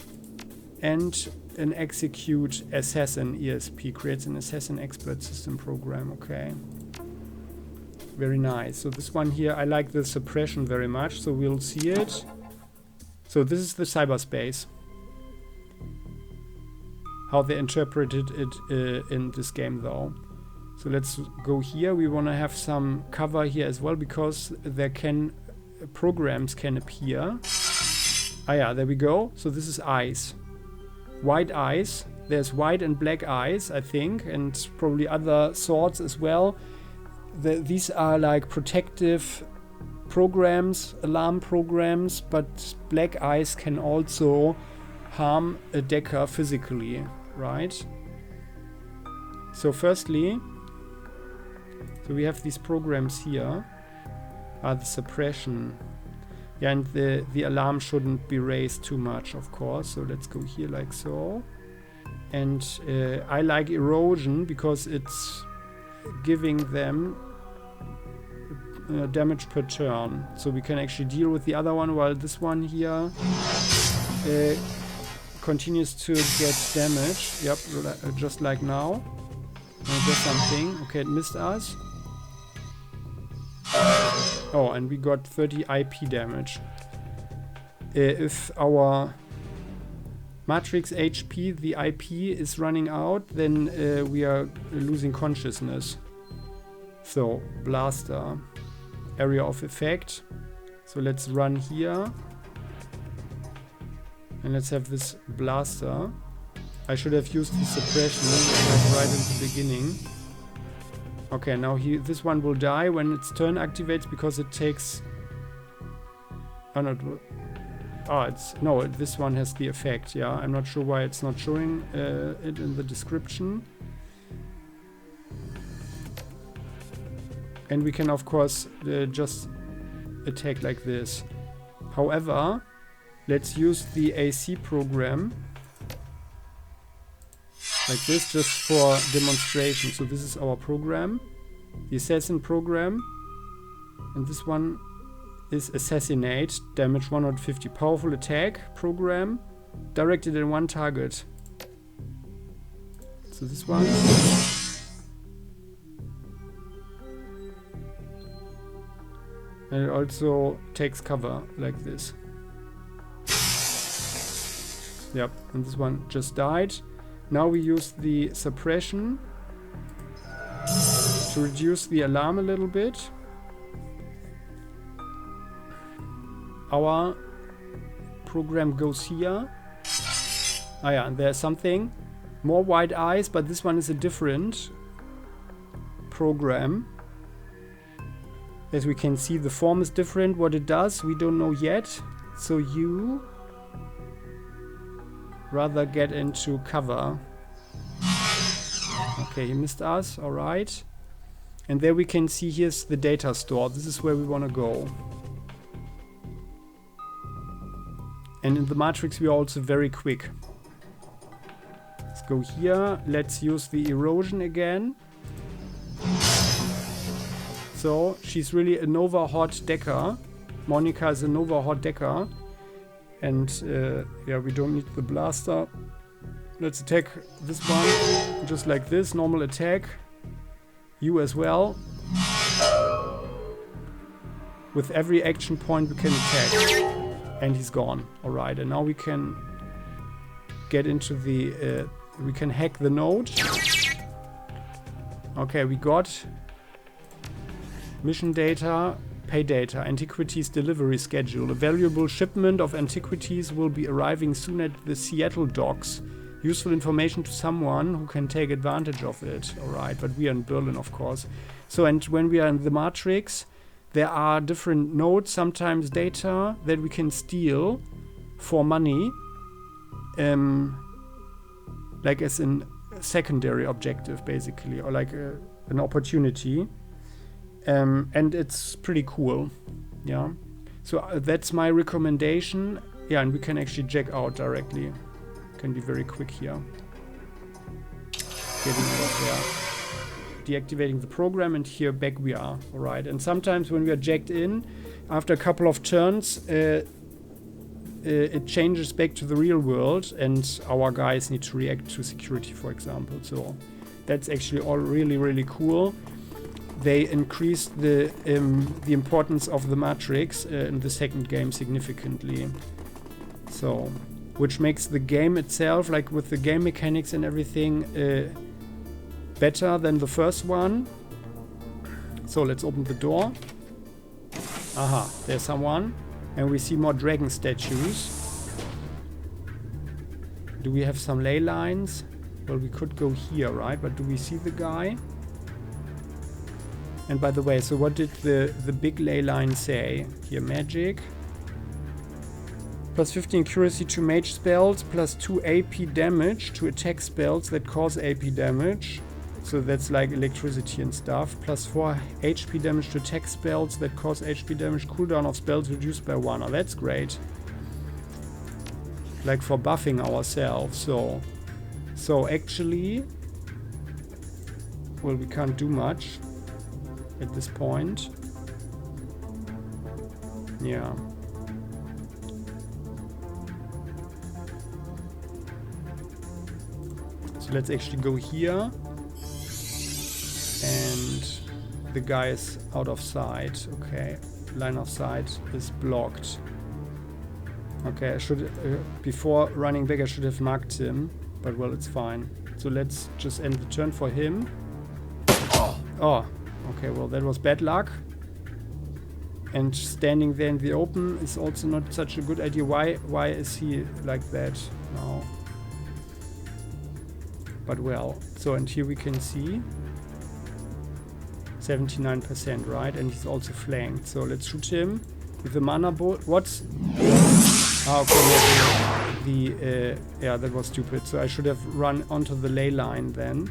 and an Execute Assassin ESP. Creates an Assassin Expert System program. Okay. Very nice. So this one here, I like the Suppression very much. So we'll see it. So this is the cyberspace. How they interpreted it in this game though. So let's go here. We want to have some cover here as well because there can programs can appear. Ah yeah, there we go. So this is eyes. White eyes. There's white and black eyes, I think, and probably other sorts as well. These are like protective programs, alarm programs, but black eyes can also harm a decker physically, right? So firstly, so we have these programs here, the suppression. Yeah, and the alarm shouldn't be raised too much, of course. So let's go here like so. And I like erosion because it's giving them damage per turn. So we can actually deal with the other one while this one here continues to get damage. Yep, just like now. There's something. Okay, it missed us. Oh, and we got 30 IP damage. If our Matrix HP, the IP, is running out, then we are losing consciousness. So, blaster. Area of effect. So let's run here. And let's have this blaster. I should have used the suppression like right in the beginning. Okay, now this one will die when its turn activates because it takes... Oh, no. No, this one has the effect, yeah. I'm not sure why it's not showing it in the description. And we can, of course, just attack like this. However, let's use the AC program like this just for demonstration. So this is our program, the assassin program. And this one is assassinate, damage 150. Powerful attack program, directed at one target. So this one. And it also takes cover like this. Yep, and this one just died. Now we use the suppression to reduce the alarm a little bit. Our program goes here. Ah yeah, and there's something. More white eyes, but this one is a different program. As we can see, the form is different. What it does, we don't know yet. So you rather get into cover. Okay, he missed us. All right. And there we can see here's the data store. This is where we want to go. And in the Matrix, we are also very quick. Let's go here. Let's use the erosion again. So she's really a Nova Hot Decker. Monica is a Nova Hot Decker. And yeah, we don't need the blaster. Let's attack this one just like this. Normal attack. You as well. With every action point we can attack. And he's gone. Alright, and now we can get into the... we can hack the node. Okay, we got... mission data, pay data, antiquities delivery schedule. A valuable shipment of antiquities will be arriving soon at the Seattle docks. Useful information to someone who can take advantage of it. Alright, but we are in Berlin, of course. So, and when we are in the Matrix, there are different nodes, sometimes data, that we can steal for money. Like as a secondary objective, basically, or like an opportunity. And it's pretty cool, yeah. So that's my recommendation. Yeah, and we can actually check out directly. Can be very quick here. Getting out there. Deactivating the program, and here back we are. Alright, and sometimes when we are jacked in, after a couple of turns, it changes back to the real world, and our guys need to react to security, for example. So that's actually all really, really cool. They increased the importance of the Matrix in the second game significantly. So, which makes the game itself, like with the game mechanics and everything, better than the first one. So let's open the door. Aha, there's someone. And we see more dragon statues. Do we have some ley lines? Well, we could go here, right? But do we see the guy? And by the way, so what did the big ley line say? Here, magic. Plus 15 accuracy to mage spells, plus 2 AP damage to attack spells that cause AP damage. So that's like electricity and stuff. Plus 4 HP damage to attack spells that cause HP damage. Cooldown of spells reduced by 1. Oh, that's great. Like for buffing ourselves. So actually, well, we can't do much at this point. Yeah. So let's actually go here. And the guy is out of sight. Okay, line of sight is blocked. Okay, I should, before running back, I should have marked him, but well, it's fine. So let's just end the turn for him. Oh, okay, well, that was bad luck. And standing there in the open is also not such a good idea. Why is he like that now? But well, so and here we can see 79%, right? And he's also flanked. So let's shoot him with the mana bolt. What's... Ah, okay, yeah, that was stupid. So I should have run onto the ley line then.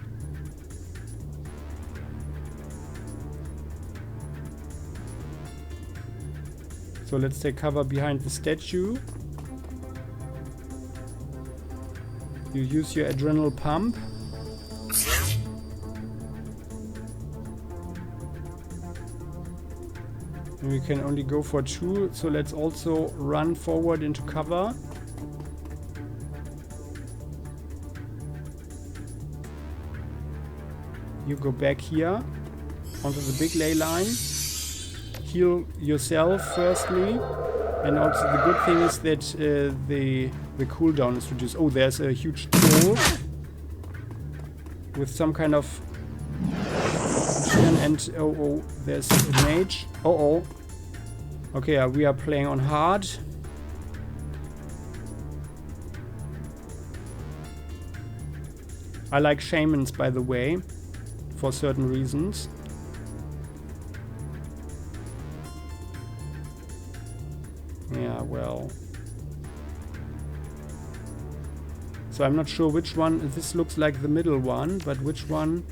So let's take cover behind the statue. You use your adrenal pump. And we can only go for 2, so let's also run forward into cover. You go back here onto the big ley line. Heal yourself firstly. And also the good thing is that the cooldown is reduced. Oh, there's a huge troll with some kind of... And oh, there's a mage. Oh. Okay, we are playing on hard. I like shamans, by the way, for certain reasons. Yeah, well. So I'm not sure which one. This looks like the middle one, but which one?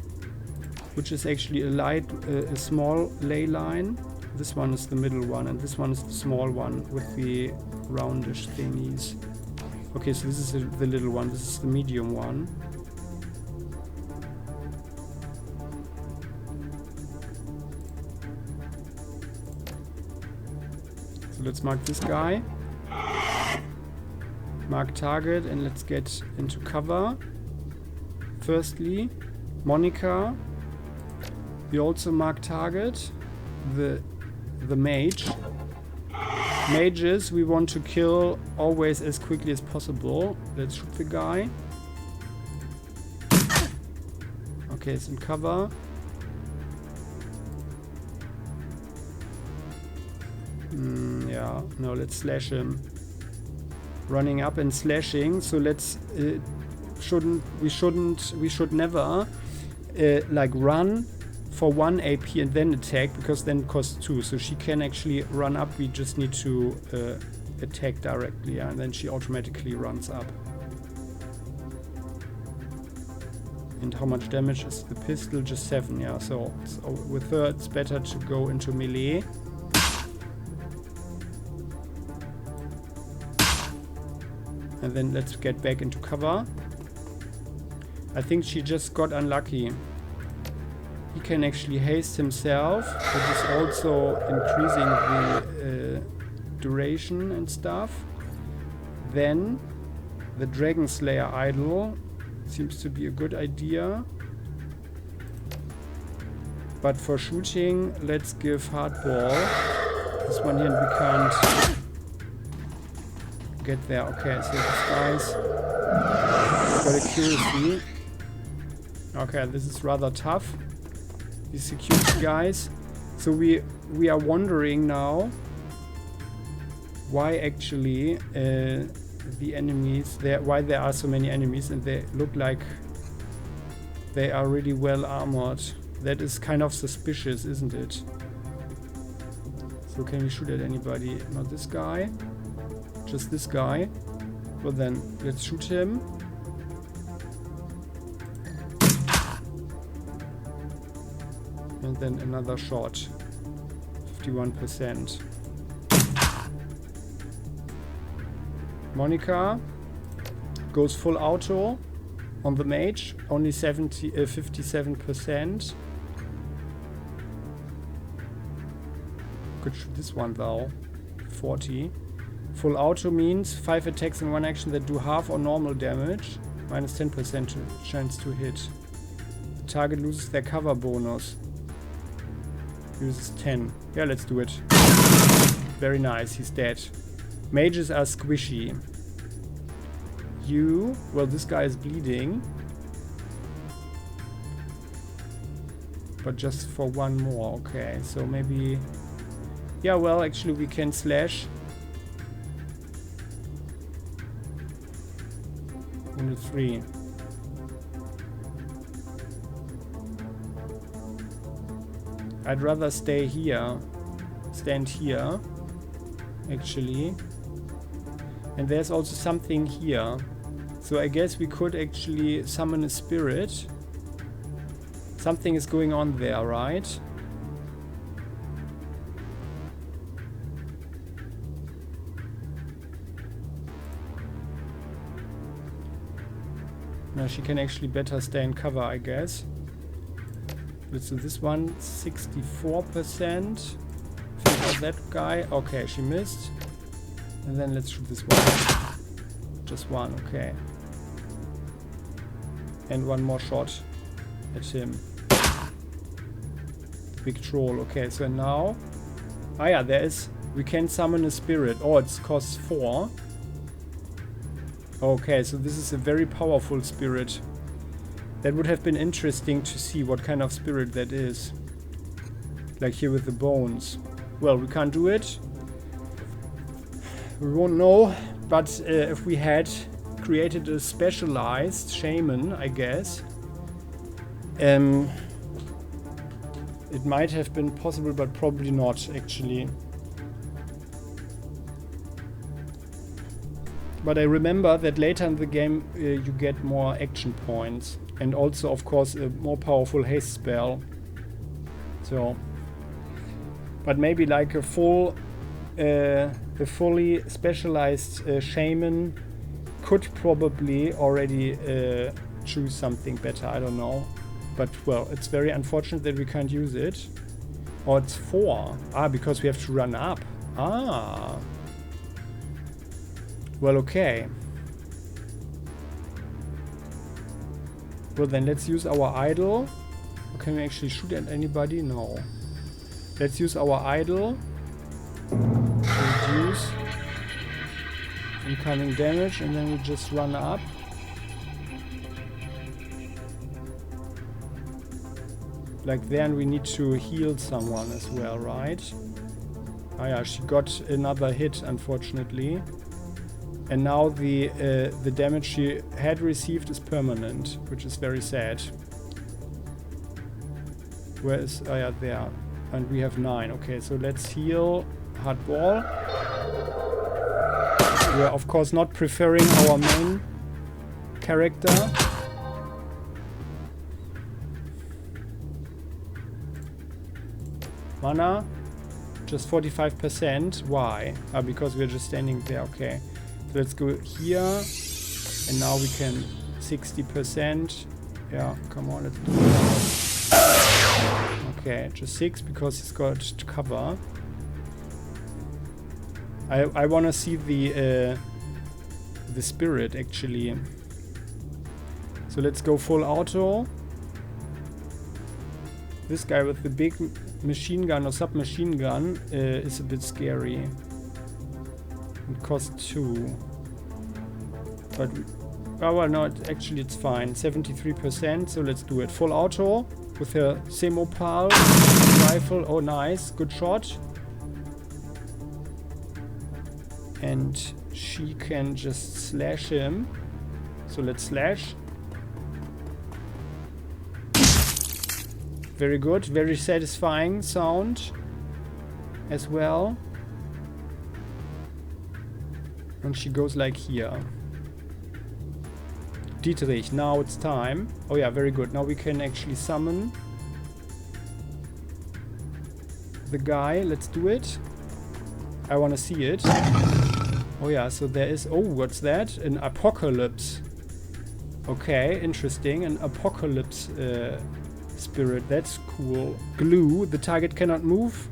Which is actually a small ley line. This one is the middle one, and this one is the small one with the roundish thingies. Okay, so this is the little one. This is the medium one. So let's mark this guy. Mark target, and let's get into cover. Firstly, Monica. We also mark target, the mage. Mages we want to kill always as quickly as possible. Let's shoot the guy. Okay, it's in cover. Yeah, no, let's slash him. Running up and slashing. So let's we should never like run for 1 AP and then attack, because then it costs 2. So she can actually run up. We just need to attack directly, and then she automatically runs up. And how much damage is the pistol? Just 7, yeah. So with her it's better to go into melee. And then let's get back into cover. I think she just got unlucky. He can actually haste himself, which is also increasing the duration and stuff. Then the Dragon Slayer idol seems to be a good idea. But for shooting, let's give hardball. This one here, and we can't get there. Okay, so this guy's got accuracy. Okay, this is rather tough. These security guys. So we are wondering now why actually the enemies why there are so many enemies and they look like they are really well armored. That is kind of suspicious, isn't it? So can we shoot at anybody? Not this guy, just this guy. Well then, let's shoot him. And then another shot. 51%. Monica goes full auto on the mage, only 57%. Could shoot this one though. 40. Full auto means 5 attacks in one action that do half or normal damage, minus 10% chance to hit. The target loses their cover bonus. Uses 10. Yeah, let's do it. Very nice, he's dead. Mages are squishy. You... well, this guy is bleeding. But just for one more, okay. So maybe... yeah, well, actually we can slash. 103. I'd rather stay here. Stand here. Actually. And there's also something here. So I guess we could actually summon a spirit. Something is going on there, right? Now she can actually better stay in cover, I guess. Let's do this one. 64%. Think about that guy. Okay, she missed. And then let's shoot this one. Just one, okay. And one more shot at him. Big troll. Okay, so now... ah yeah, there is... we can summon a spirit. Oh, it costs 4. Okay, so this is a very powerful spirit. That would have been interesting to see what kind of spirit that is. Like here with the bones. Well, we can't do it. We won't know. But if we had created a specialized shaman, I guess, it might have been possible, but probably not, actually. But I remember that later in the game you get more action points. And also, of course, a more powerful haste spell. So... but maybe like a fully specialized shaman could probably already choose something better. I don't know. But, well, it's very unfortunate that we can't use it. Oh, it's 4. Ah, because we have to run up. Ah. Well, okay. Well, then let's use our idol. Or can we actually shoot at anybody? No. Let's use our idol. Reduce incoming damage, and then we just run up. Like then we need to heal someone as well, right? Ah yeah, she got another hit, unfortunately. And now the damage she had received is permanent, which is very sad. Where is... oh yeah, there. And we have 9. Okay, so let's heal Hardball. We are of course not preferring our main character. Mana, just 45%. Why? Ah, because we're just standing there. Okay. So let's go here. And now we can 60%. Yeah, come on, let's do it. Okay, just 6 because he's got cover. I wanna see the spirit actually. So let's go full auto. This guy with the big machine gun or submachine gun is a bit scary. It costs 2. But oh well, no, actually it's fine. 73%. So let's do it. Full auto with her Semopal rifle. Oh, nice, good shot. and she can just slash him. So let's slash. Very good, very satisfying sound as well. And she goes like here. Dietrich, now it's time. Oh yeah, very good. Now we can actually summon the guy. Let's do it. I want to see it. Oh yeah, so there is... Oh, what's that? An apocalypse. Okay, interesting. An apocalypse spirit. That's cool. Glue. The target cannot move,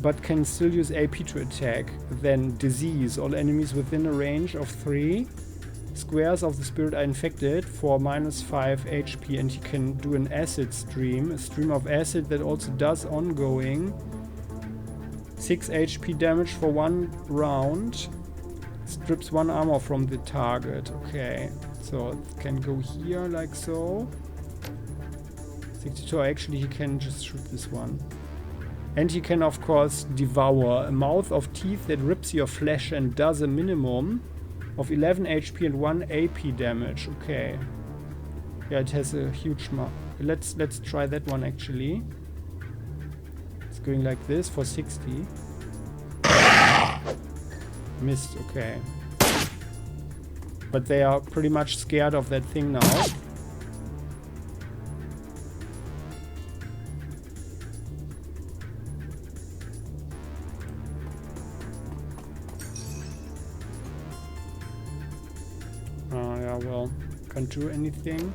but can still use AP to attack. Then disease. All enemies within a range of 3 squares of the spirit are infected for -5 HP, and he can do an acid stream. A stream of acid that also does ongoing 6 HP damage for 1 round. Strips 1 armor from the target. Okay, so it can go here like so. 62, actually he can just shoot this one. And he can of course devour. A mouth of teeth that rips your flesh and does a minimum of 11 HP and 1 AP damage. Okay. Yeah, it has a huge let's try that one actually. It's going like this for 60. Missed, okay. But they are pretty much scared of that thing now. Yeah, well, can't do anything.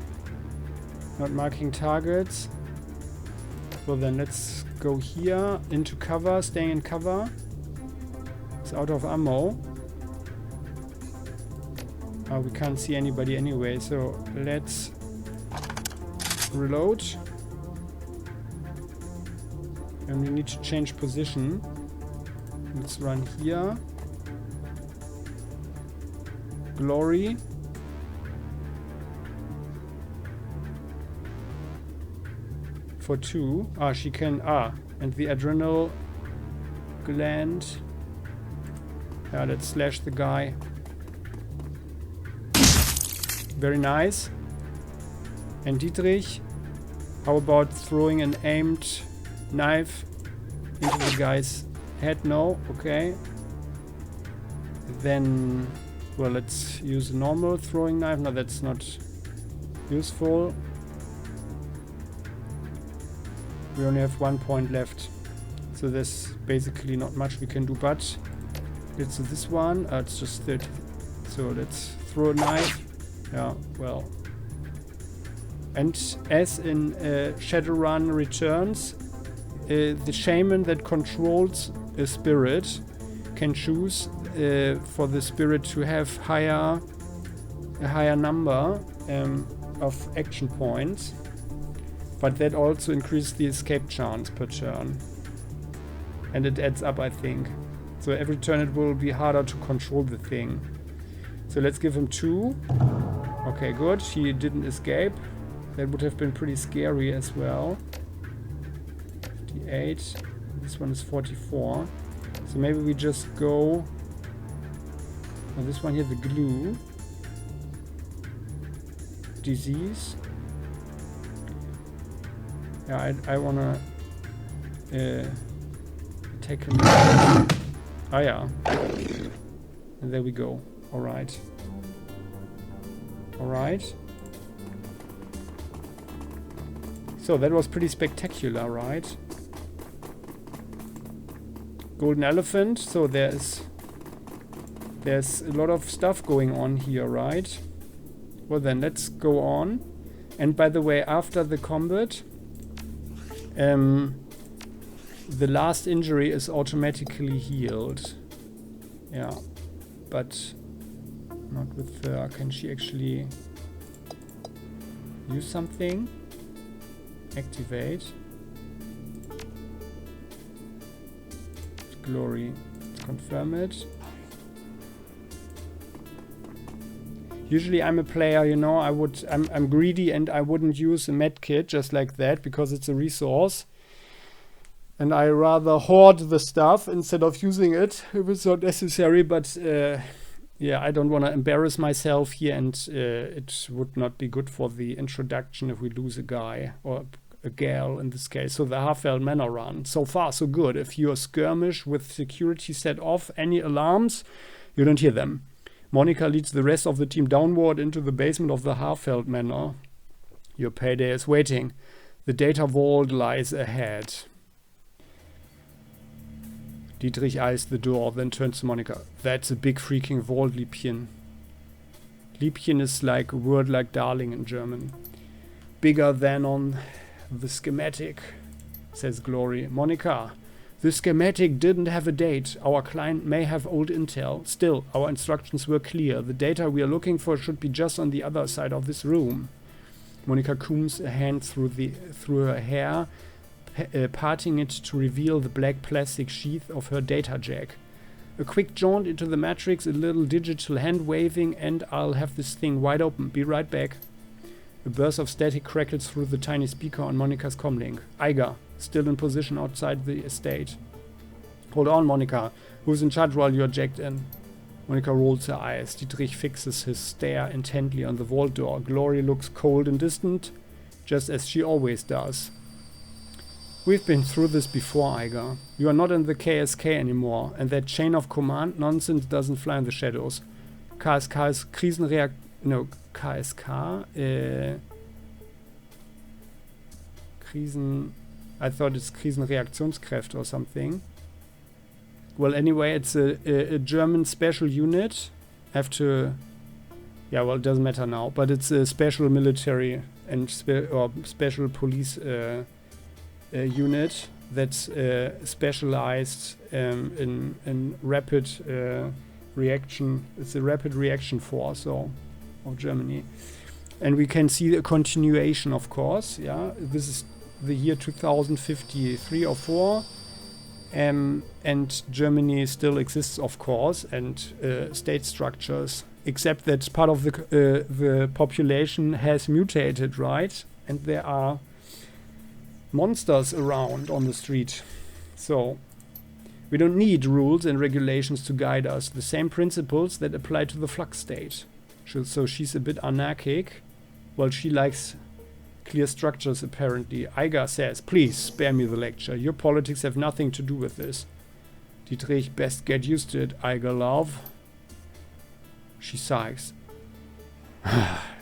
Not marking targets. Well then, let's go here, into cover, staying in cover. It's out of ammo. Oh, we can't see anybody anyway, so let's reload. And we need to change position. Let's run here. Glory. For 2. Ah, she can... Ah, and the adrenal gland. Yeah, let's slash the guy. Very nice. And Dietrich, how about throwing an aimed knife into the guy's head? No, okay. Then, well, let's use a normal throwing knife. No, that's not useful. We only have 1 point left, so there's basically not much we can do, but let's do this one. It's just 30. So let's throw a knife. Yeah, well. And as in Shadowrun Returns, the shaman that controls a spirit can choose for the spirit to have a higher number of action points. But that also increases the escape chance per turn. And it adds up, I think. So every turn it will be harder to control the thing. So let's give him 2. Okay, good. He didn't escape. That would have been pretty scary as well. 58. This one is 44. So maybe we just go... Oh, this one here, the glue. Disease. Yeah, I wanna take him. Oh yeah. And there we go. Alright. Alright. So that was pretty spectacular, right? Golden elephant. So there's a lot of stuff going on here, right? Well then, let's go on. And by the way, after the combat, the last injury is automatically healed. Yeah, but not with her. Can she actually use something? Activate. Glory. Let's confirm it. Usually I'm a player, you know, I'm greedy and I wouldn't use a med kit just like that because it's a resource. And I rather hoard the stuff instead of using it if it's not necessary. But yeah, I don't want to embarrass myself here, and it would not be good for the introduction if we lose a guy or a gal in this case. So the Halfwell Manor run. So far, so good. If you're skirmish with security set off, any alarms, you don't hear them. Monica leads the rest of the team downward into the basement of the Halfwell Manor. Your payday is waiting. The data vault lies ahead. Dietrich eyes the door, then turns to Monica. That's a big freaking vault, Liebchen. Liebchen is like a word like darling in German. Bigger than on the schematic, says Glory. Monica, the schematic didn't have a date. Our client may have old intel. Still, our instructions were clear. The data we are looking for should be just on the other side of this room. Monica combs a hand through her hair, parting it to reveal the black plastic sheath of her data jack. A quick jaunt into the matrix, a little digital hand waving, and I'll have this thing wide open. Be right back. A burst of static crackles through the tiny speaker on Monica's comlink. Iger, still in position outside the estate. Hold on, Monica. Who's in charge while you're jacked in? Monica rolls her eyes. Dietrich fixes his stare intently on the vault door. Glory looks cold and distant, just as she always does. We've been through this before, Iger. You are not in the KSK anymore, and that chain of command nonsense doesn't fly in the shadows. KSK is Krisenreakt... No, KSK... I thought it's Krisenreaktionskräfte or something. Well, anyway, it's a German special unit. Have to... Yeah, well, it doesn't matter now. But it's a special military and special police... unit that's specialized in rapid reaction. It's a rapid reaction force of Germany, and we can see a continuation, of course. Yeah, this is the year 2053 or 4, and Germany still exists, of course, and state structures, except that part of the population has mutated, right? And there are monsters around on the street. So we don't need rules and regulations to guide us. The same principles that apply to the flux state. So she's a bit anarchic. Well, she likes clear structures, apparently. Iger says, please spare me the lecture. Your politics have nothing to do with this. Dietrich, best get used to it, Iger love. She sighs.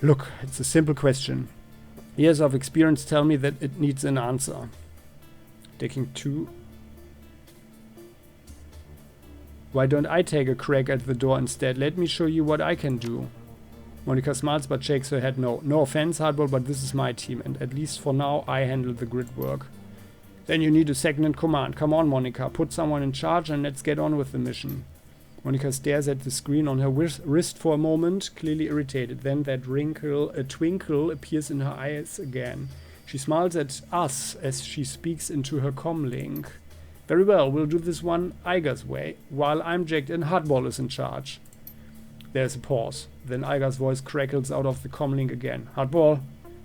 Look, it's a simple question. Years of experience tell me that it needs an answer. Taking 2. Why don't I take a crack at the door instead? Let me show you what I can do. Monica smiles but shakes her head no. No offense, Hardball, but this is my team, and at least for now I handle the grid work. Then you need a second in command. Come on, Monica, put someone in charge and let's get on with the mission. Monica stares at the screen on her wrist for a moment, clearly irritated. Then that twinkle appears in her eyes again. She smiles at us as she speaks into her comlink. Very well, we'll do this one Iger's way. While I'm jacked in, Hardball is in charge. There's a pause. Then Iger's voice crackles out of the comlink again. Hardball,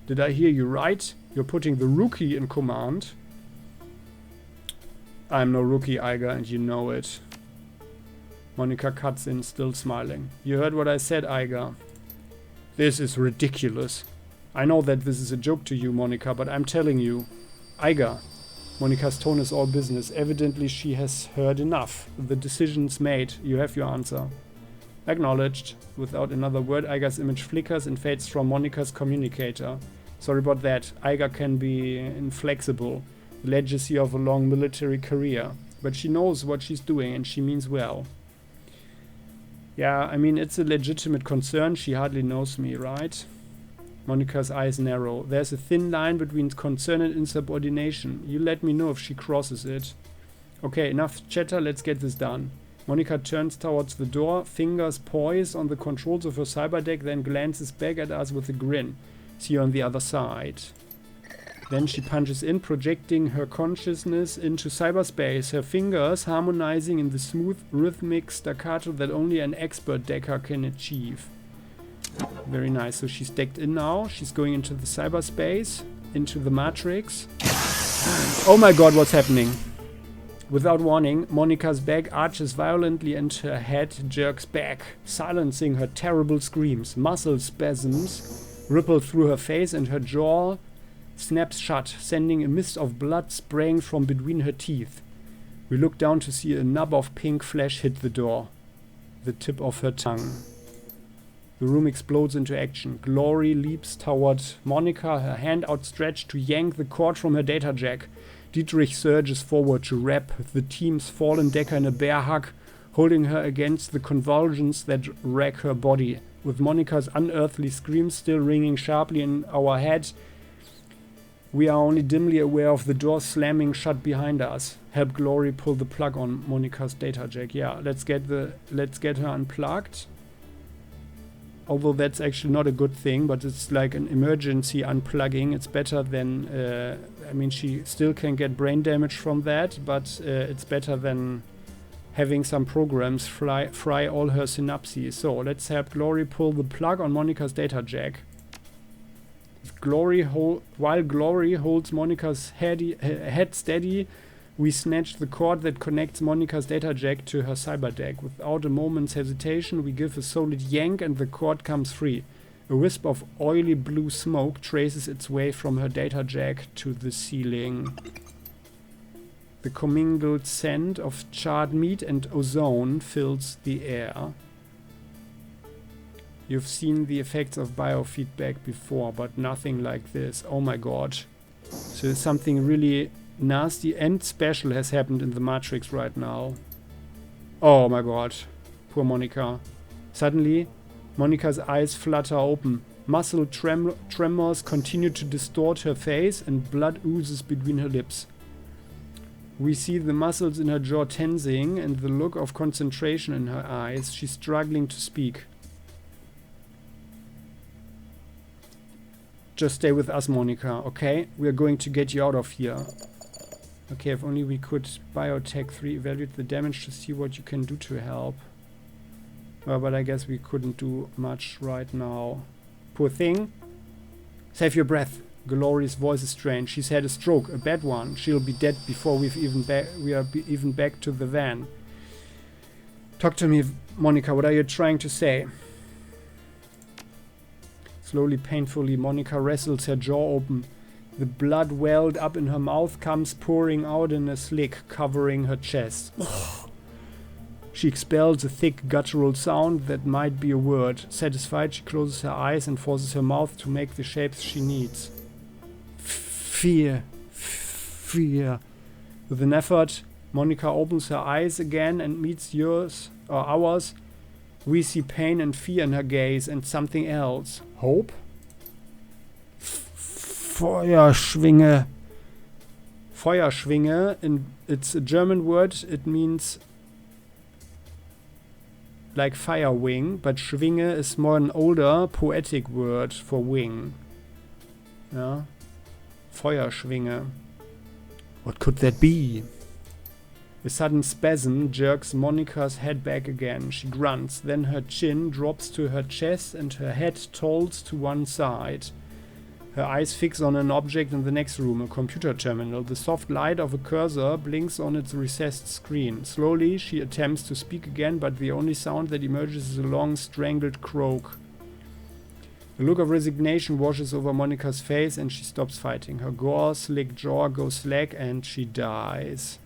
did I hear you right? You're putting the rookie in command. I'm no rookie, Iger, and you know it. Monica cuts in, still smiling. You heard what I said, Iger. This is ridiculous. I know that this is a joke to you, Monica, but I'm telling you. Iger. Monica's tone is all business. Evidently she has heard enough. The decision's made. You have your answer. Acknowledged. Without another word, Iger's image flickers and fades from Monica's communicator. Sorry about that. Iger can be inflexible. The legacy of a long military career. But she knows what she's doing and she means well. Yeah, I mean, it's a legitimate concern. She hardly knows me, right? Monica's eyes narrow. There's a thin line between concern and insubordination. You let me know if she crosses it. Okay, enough chatter. Let's get this done. Monica turns towards the door, fingers poised on the controls of her cyberdeck, then glances back at us with a grin. See you on the other side. Then she punches in, projecting her consciousness into cyberspace, her fingers harmonizing in the smooth, rhythmic staccato that only an expert decker can achieve. Very nice. So she's decked in now. She's going into the cyberspace, into the matrix. Oh my god, what's happening? Without warning, Monica's back arches violently and her head jerks back, silencing her terrible screams. Muscle spasms ripple through her face and her jaw snaps shut, sending a mist of blood spraying from between her teeth. We look down to see a nub of pink flesh hit the door, the tip of her tongue. The room explodes into action. Glory leaps toward Monica, her hand outstretched to yank the cord from her data jack. Dietrich surges forward to wrap the team's fallen Decker in a bear hug, holding her against the convulsions that wreck her body. With Monica's unearthly screams still ringing sharply in our head, we are only dimly aware of the door slamming shut behind us. Help Glory pull the plug on Monica's data jack. Yeah, let's get her unplugged. Although that's actually not a good thing, but it's like an emergency unplugging. It's better than, I mean, she still can get brain damage from that, but it's better than having some programs fry all her synapses. So let's help Glory pull the plug on Monica's data jack. While Glory holds Monica's head steady, we snatch the cord that connects Monica's data jack to her cyber deck. Without a moment's hesitation, we give a solid yank and the cord comes free. A wisp of oily blue smoke traces its way from her data jack to the ceiling. The commingled scent of charred meat and ozone fills the air. You've seen the effects of biofeedback before, but nothing like this. Oh my god. So something really nasty and special has happened in the Matrix right now. Oh my god. Poor Monica. Suddenly, Monica's eyes flutter open. Muscle tremors continue to distort her face and blood oozes between her lips. We see the muscles in her jaw tensing and the look of concentration in her eyes. She's struggling to speak. Just stay with us, Monica, okay? We are going to get you out of here. Okay, if only we could Biotech 3 evaluate the damage to see what you can do to help. But I guess we couldn't do much right now. Poor thing. Save your breath. Glory's voice is strange. She's had a stroke, a bad one. She'll be dead before we are even back to the van. Talk to me, Monica. What are you trying to say? Slowly, painfully, Monica wrestles her jaw open. The blood welled up in her mouth comes pouring out in a slick, covering her chest. She expels a thick, guttural sound that might be a word. Satisfied, she closes her eyes and forces her mouth to make the shapes she needs. Fear. Fear. With an effort, Monica opens her eyes again and meets yours, or ours. We see pain and fear in her gaze and something else. Hope? Feuerschwinge. Feuerschwinge, it's a German word. It means like fire wing, but Schwinge is more an older poetic word for wing. Yeah. Feuerschwinge. What could that be? A sudden spasm jerks Monica's head back again. She grunts, then her chin drops to her chest and her head tolls to one side. Her eyes fix on an object in the next room, a computer terminal. The soft light of a cursor blinks on its recessed screen. Slowly, she attempts to speak again, but the only sound that emerges is a long, strangled croak. A look of resignation washes over Monica's face and she stops fighting. Her gore-slick jaw goes slack and she dies.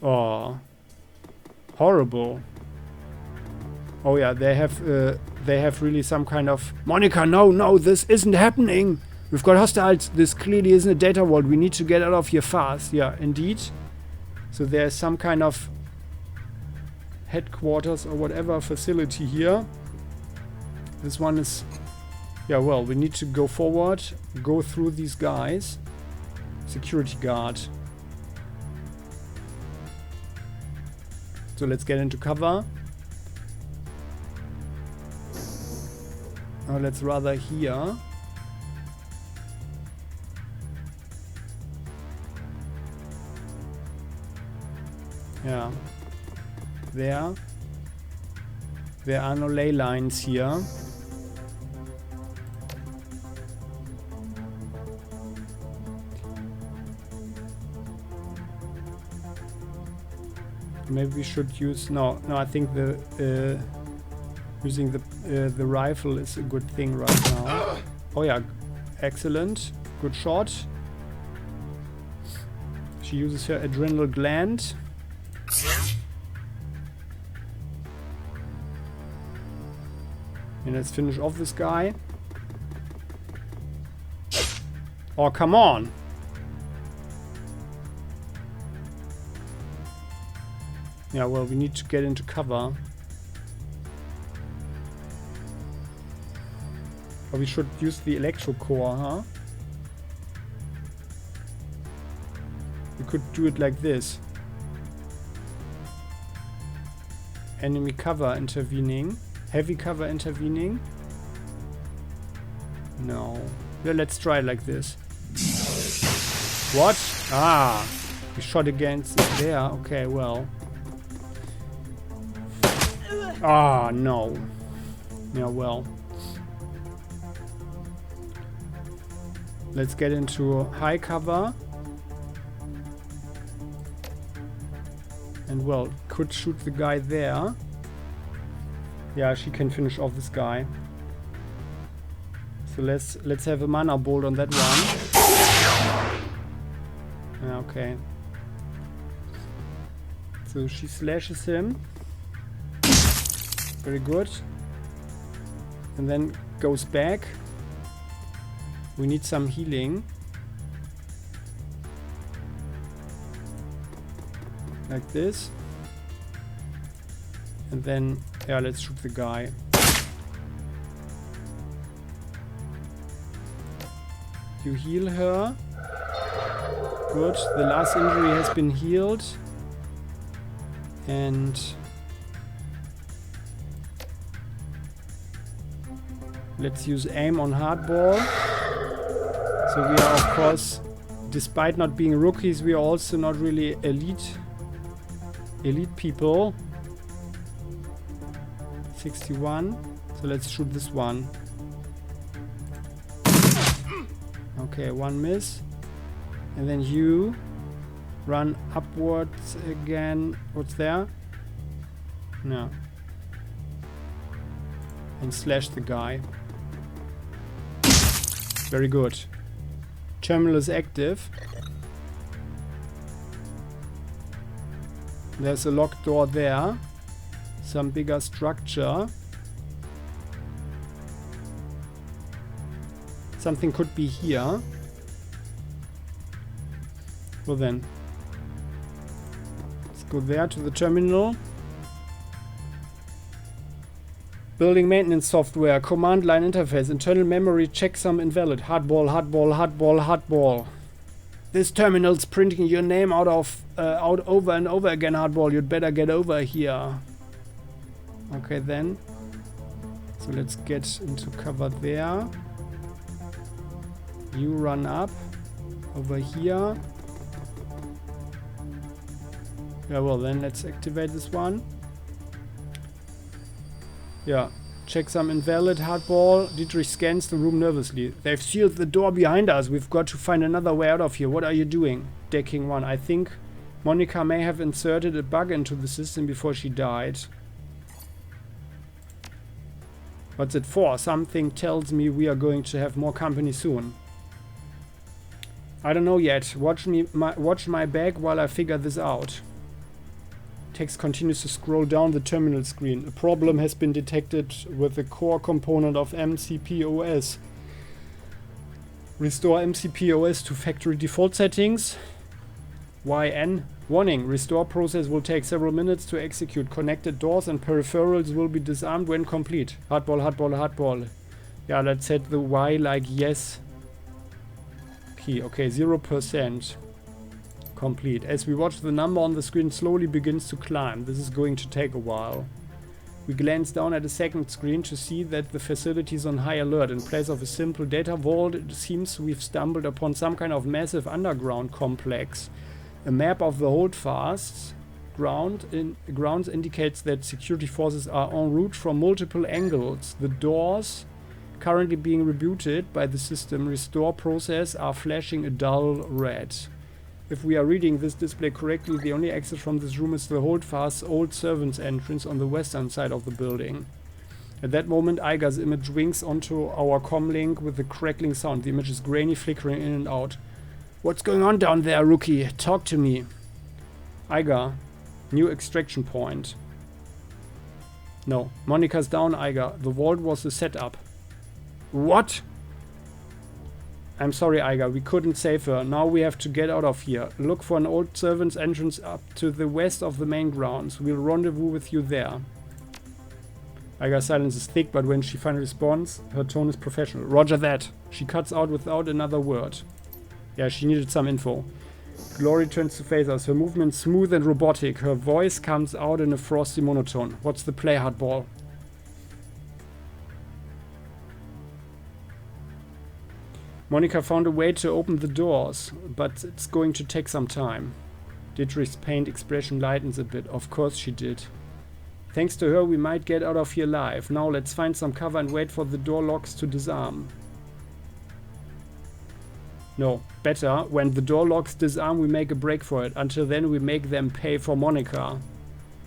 Oh, horrible. Oh yeah, they have really some kind of... Monica, no, this isn't happening. We've got hostiles. This clearly isn't a data vault. We need to get out of here fast. Yeah, indeed. So there's some kind of headquarters or whatever facility here. This one is... Yeah, well, we need to go forward, go through these guys. Security guard. So let's get into cover. Oh, let's rather here. Yeah. There are no ley lines here. Maybe we should use... No, I think the... using the rifle is a good thing right now. Oh yeah, excellent. Good shot. She uses her adrenal gland. And let's finish off this guy. Oh, come on! Yeah, well, we need to get into cover. Or we should use the electro core, huh? We could do it like this. Enemy cover intervening. Heavy cover intervening. No. Yeah, let's try it like this. What? Ah! We shot against it there. Okay, well. Ah, no. Yeah, well. Let's get into high cover. And well, could shoot the guy there. Yeah, she can finish off this guy. So let's have a mana bolt on that one. Yeah, okay. So she slashes him. Very good. And then goes back. We need some healing. Like this. And then, yeah, let's shoot the guy. You heal her. Good. The last injury has been healed. And let's use aim on hardball. So we are, of course, despite not being rookies, we are also not really elite people. 61. So let's shoot this one. Okay, one miss. And then you run upwards again. What's there? No. And slash the guy. Very good. Terminal is active. There's a locked door there. Some bigger structure. Something could be here. Well then. Let's go there to the terminal. Building maintenance software, command line interface, internal memory, checksum invalid, hardball, hardball, hardball, hardball. This terminal's printing your name out over and over again, hardball. You'd better get over here. Okay then. So let's get into cover there. You run up over here. Yeah, well then let's activate this one. Yeah, checksum invalid, hardball. Dietrich scans the room nervously. They've sealed the door behind us. We've got to find another way out of here. What are you doing? Decking 1. I think Monica may have inserted a bug into the system before she died. What's it for? Something tells me we are going to have more company soon. I don't know yet. Watch my bag while I figure this out. Text continues to scroll down the terminal screen. A problem has been detected with the core component of MCPOS. Restore MCPOS to factory default settings. YN. Warning. Restore process will take several minutes to execute. Connected doors and peripherals will be disarmed when complete. Hardball, hardball, hardball. Yeah, let's set the Y like yes. Key. Okay, 0%. Complete. As we watch, the number on the screen slowly begins to climb. This is going to take a while. We glance down at a second screen to see that the facility is on high alert. In place of a simple data vault, it seems we've stumbled upon some kind of massive underground complex. A map of the holdfast grounds indicates that security forces are en route from multiple angles. The doors currently being rebooted by the system restore process are flashing a dull red. If we are reading this display correctly, the only exit from this room is the holdfast old servants' entrance on the western side of the building. At that moment, Igar's image winks onto our comlink with a crackling sound. The image is grainy, flickering in and out. What's going on down there, rookie? Talk to me. Igar. New extraction point. No. Monica's down, Igar. The vault was a setup. What? I'm sorry, Igar. We couldn't save her. Now we have to get out of here. Look for an old servant's entrance up to the west of the main grounds. We'll rendezvous with you there. Igar's silence is thick, but when she finally responds, her tone is professional. Roger that. She cuts out without another word. Yeah, she needed some info. Glory turns to face us. Her movement smooth and robotic. Her voice comes out in a frosty monotone. What's the play, hardball? Monica found a way to open the doors, but it's going to take some time. Dietrich's pained expression lightens a bit. Of course she did. Thanks to her, we might get out of here alive. Now let's find some cover and wait for the door locks to disarm. No, better, when the door locks disarm, we make a break for it. Until then, we make them pay for Monica.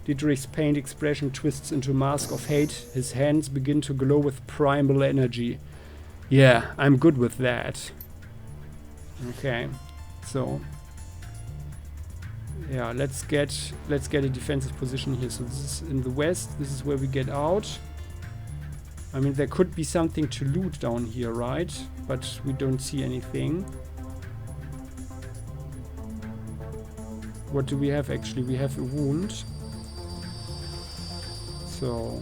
Dietrich's pained expression twists into a mask of hate. His hands begin to glow with primal energy. Yeah, I'm good with that. Okay, so yeah, let's get a defensive position here. So this is in the west. This is where we get out. I mean, there could be something to loot down here, right? But we don't see anything. What do we have actually? We have a wound. So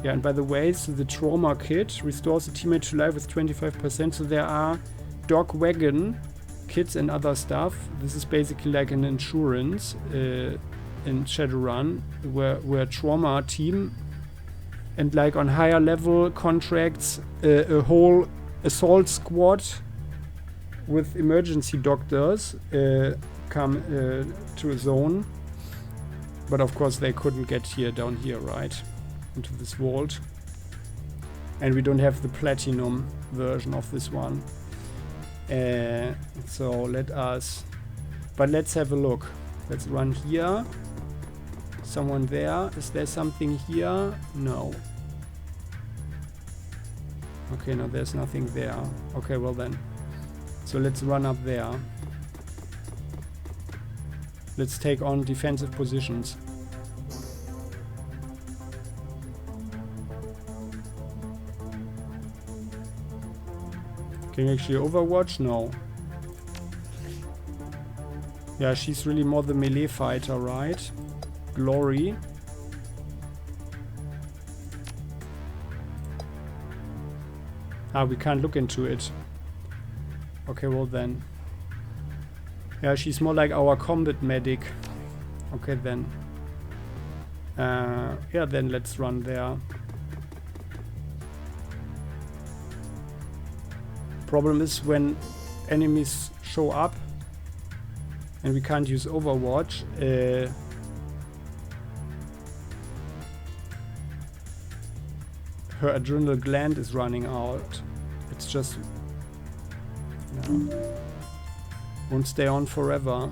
yeah, and by the way, so the trauma kit restores a teammate to life with 25%. So there are dog wagon kits and other stuff. This is basically like an insurance in Shadowrun, where trauma team and like on higher level contracts a whole assault squad with emergency doctors come to a zone. But of course they couldn't get here down here, right? Into this vault. And we don't have the platinum version of this one. So let's have a look. Let's run here. Someone there. Is there something here? No. Okay, no, there's nothing there. Okay, well then. So let's run up there. Let's take on defensive positions. Can you actually overwatch? No. Yeah, she's really more the melee fighter, right? Glory. Ah, we can't look into it. Okay, well then. Yeah, she's more like our combat medic. Okay, then. Yeah, then let's run there. Problem is when enemies show up and we can't use Overwatch. Her adrenal gland is running out. It's just won't stay on forever.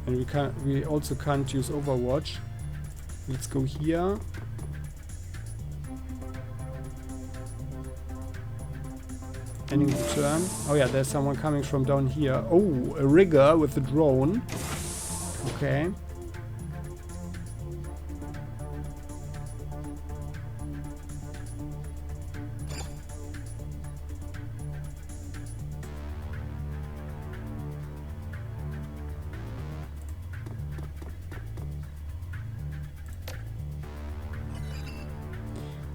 And we also can't use Overwatch. Let's go here. Ending the turn. Oh yeah, there's someone coming from down here. Oh, a rigger with a drone. Okay.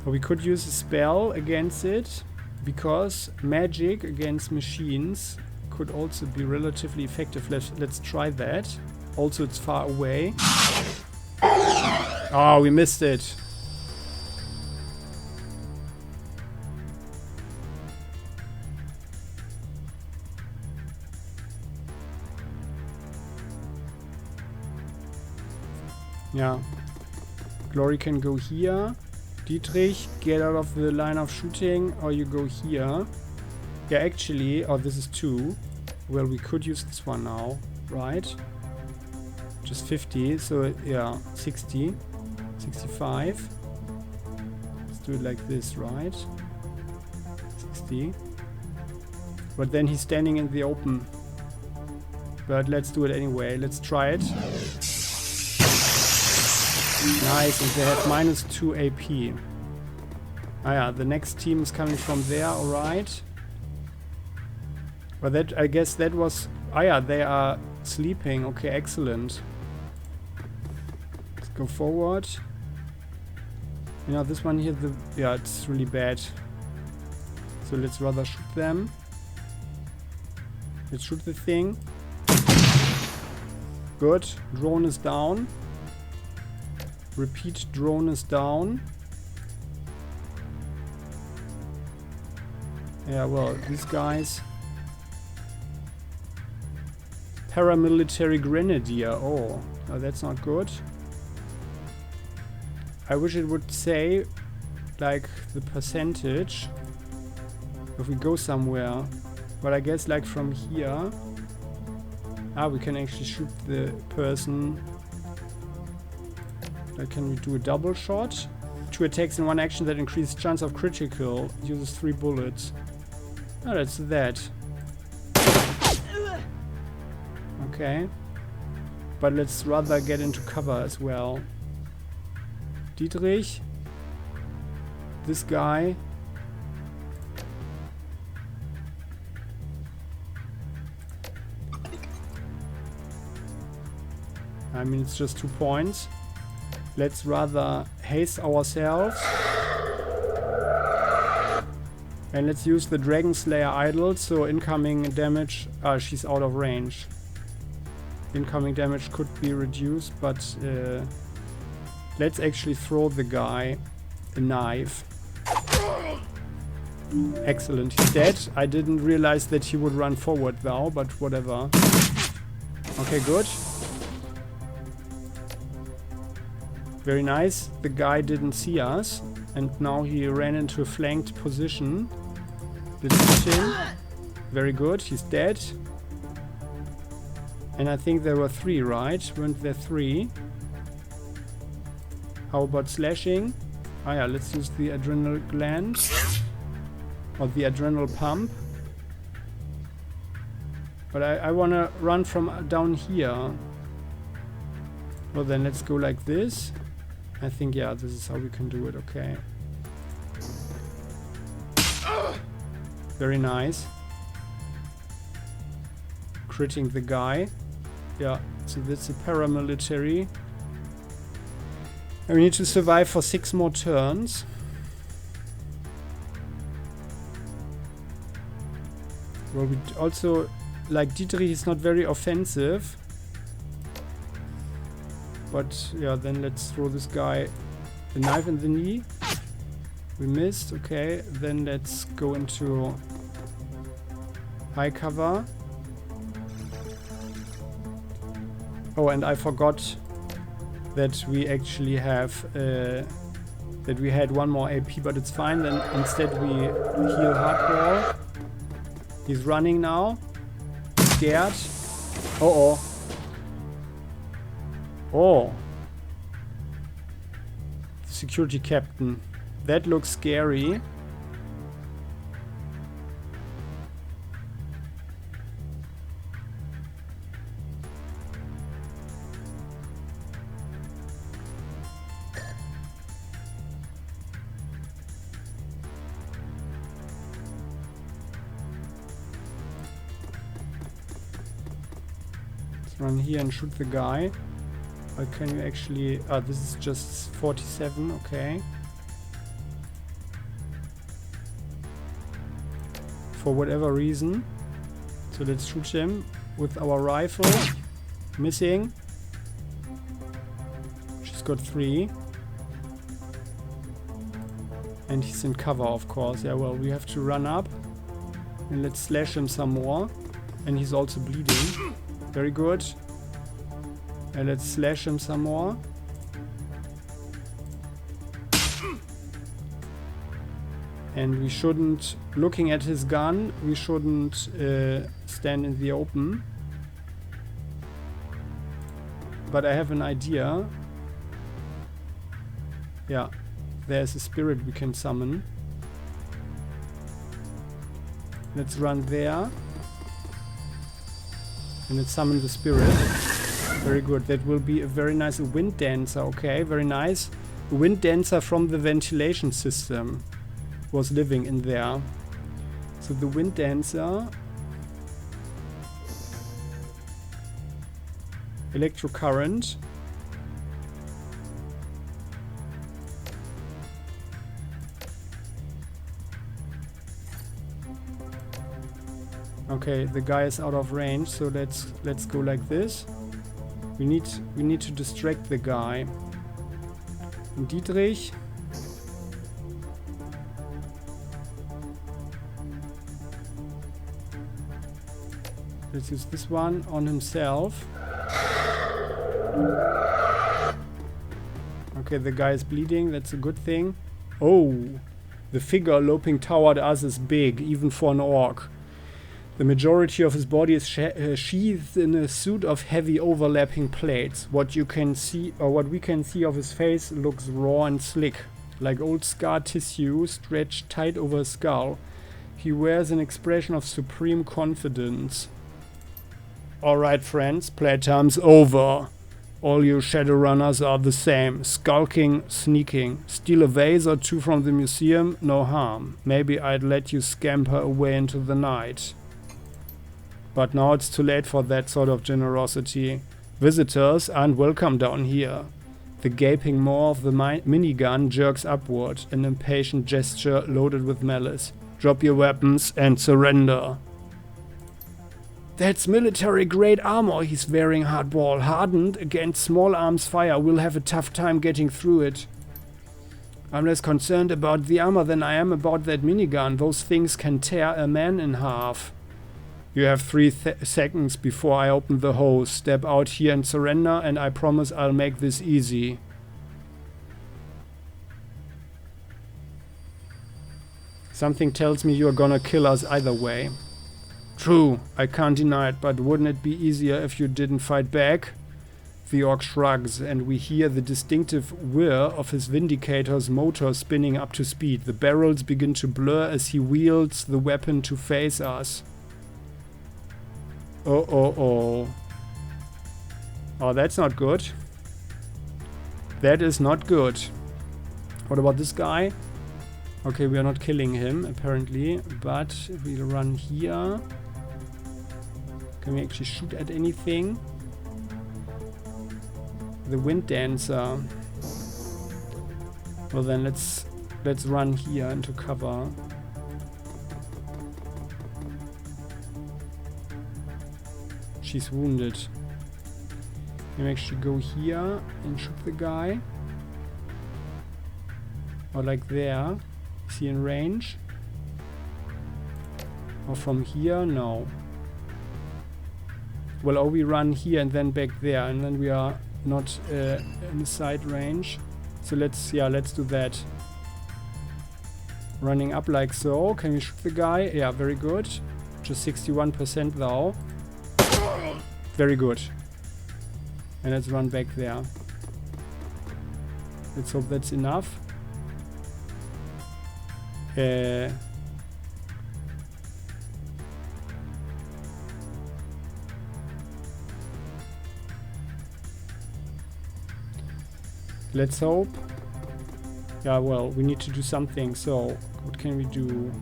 We could use a spell against it, because magic against machines could also be relatively effective. Let's try that. Also, it's far away. Oh, we missed it. Yeah. Glory can go here. Dietrich, get out of the line of shooting, or you go here. Yeah, actually, oh, this is 2. Well, we could use this one now, right? Just 50, so yeah, 60, 65. Let's do it like this, right? 60. But then he's standing in the open. But let's do it anyway. Let's try it. Nice, and they have -2 AP. Ah yeah, the next team is coming from there, alright. But that, I guess that was... Ah yeah, they are sleeping. Okay, excellent. Let's go forward. You know, this one here, yeah, it's really bad. So let's rather shoot them. Let's shoot the thing. Good. Drone is down. Repeat, drone is down. Yeah, well, these guys... Paramilitary Grenadier. Oh, no, that's not good. I wish it would say, like, the percentage. If we go somewhere. But I guess, like, from here... Ah, we can actually shoot the person. Like, can we do a double shot? 2 attacks in one action that increases chance of critical. Uses 3 bullets. Oh, that's that. Okay. But let's rather get into cover as well. Dietrich. This guy. I mean, it's just 2 points. Let's rather haste ourselves. And let's use the Dragon Slayer idol, so incoming damage... Ah, she's out of range. Incoming damage could be reduced, but... let's actually throw the guy a knife. Excellent, he's dead. I didn't realize that he would run forward though, but whatever. Okay, good. Very nice. The guy didn't see us, and now he ran into a flanked position. Let's hit him. Very good. He's dead. And I think there were 3, right? Weren't there 3? How about slashing? Ah yeah, let's use the adrenal gland. Or the adrenal pump. But I wanna run from down here. Well then let's go like this. I think, yeah, this is how we can do it, okay. Very nice. Critting the guy. Yeah, so that's a paramilitary. And we need to survive for 6 more turns. Well, we also, like, Dietrich is not very offensive. But, yeah, then let's throw this guy a knife in the knee. We missed, okay. Then let's go into high cover. Oh, and I forgot that we actually have, that we had 1 more AP, but it's fine. Then instead we heal hardball. He's running now. Scared. Uh-oh. Oh. Security captain. That looks scary. Let's run here and shoot the guy. Or can you actually... Ah, this is just 47, okay. For whatever reason. So let's shoot him with our rifle. Missing. She's got 3. And he's in cover, of course. Yeah, well, we have to run up. And let's slash him some more. And he's also bleeding. Very good. And let's slash him some more. And we shouldn't, looking at his gun, we shouldn't stand in the open. But I have an idea. Yeah, there's a spirit we can summon. Let's run there. And let's summon the spirit. Very good. That will be a very nice wind dancer. Okay, very nice. A wind dancer from the ventilation system was living in there. So the wind dancer, electrocurrent, okay, the guy is out of range, so let's go like this. We need to distract the guy. Dietrich. Let's use this one on himself. Okay, the guy is bleeding. That's a good thing. Oh, the figure loping toward us is big, even for an orc. The majority of his body is sheathed in a suit of heavy overlapping plates. What you can see, or what we can see of his face, looks raw and slick, like old scar tissue stretched tight over his skull. He wears an expression of supreme confidence. Alright friends, playtime's over. All you Shadowrunners are the same. Skulking, sneaking. Steal a vase or two from the museum, no harm. Maybe I'd let you scamper away into the night. But now it's too late for that sort of generosity. Visitors aren't welcome down here. The gaping maw of the minigun jerks upward, an impatient gesture loaded with malice. Drop your weapons and surrender. That's military-grade armor he's wearing, Hardball. Hardened against small arms fire. We'll have a tough time getting through it. I'm less concerned about the armor than I am about that minigun. Those things can tear a man in half. You have 3 seconds before I open the hose. Step out here and surrender, and I promise I'll make this easy. Something tells me you're gonna kill us either way. True, I can't deny it, but wouldn't it be easier if you didn't fight back? The orc shrugs, and we hear the distinctive whir of his Vindicator's motor spinning up to speed. The barrels begin to blur as he wields the weapon to face us. Oh, that's not good. That is not good. What about this guy? Okay, we are not killing him, apparently, but if we run here... Can we actually shoot at anything? The wind dancer. Well then, let's run here into cover. She's wounded. Can we actually go here and shoot the guy? Or like there. Is he in range? Or from here? No. Well, or we run here and then back there, and then we are not in the side range. So let's do that. Running up like so. Can we shoot the guy? Yeah, very good. Just 61% though. Very good. And let's run back there. Let's hope that's enough. Let's hope. Yeah, well, we need to do something. So, what can we do?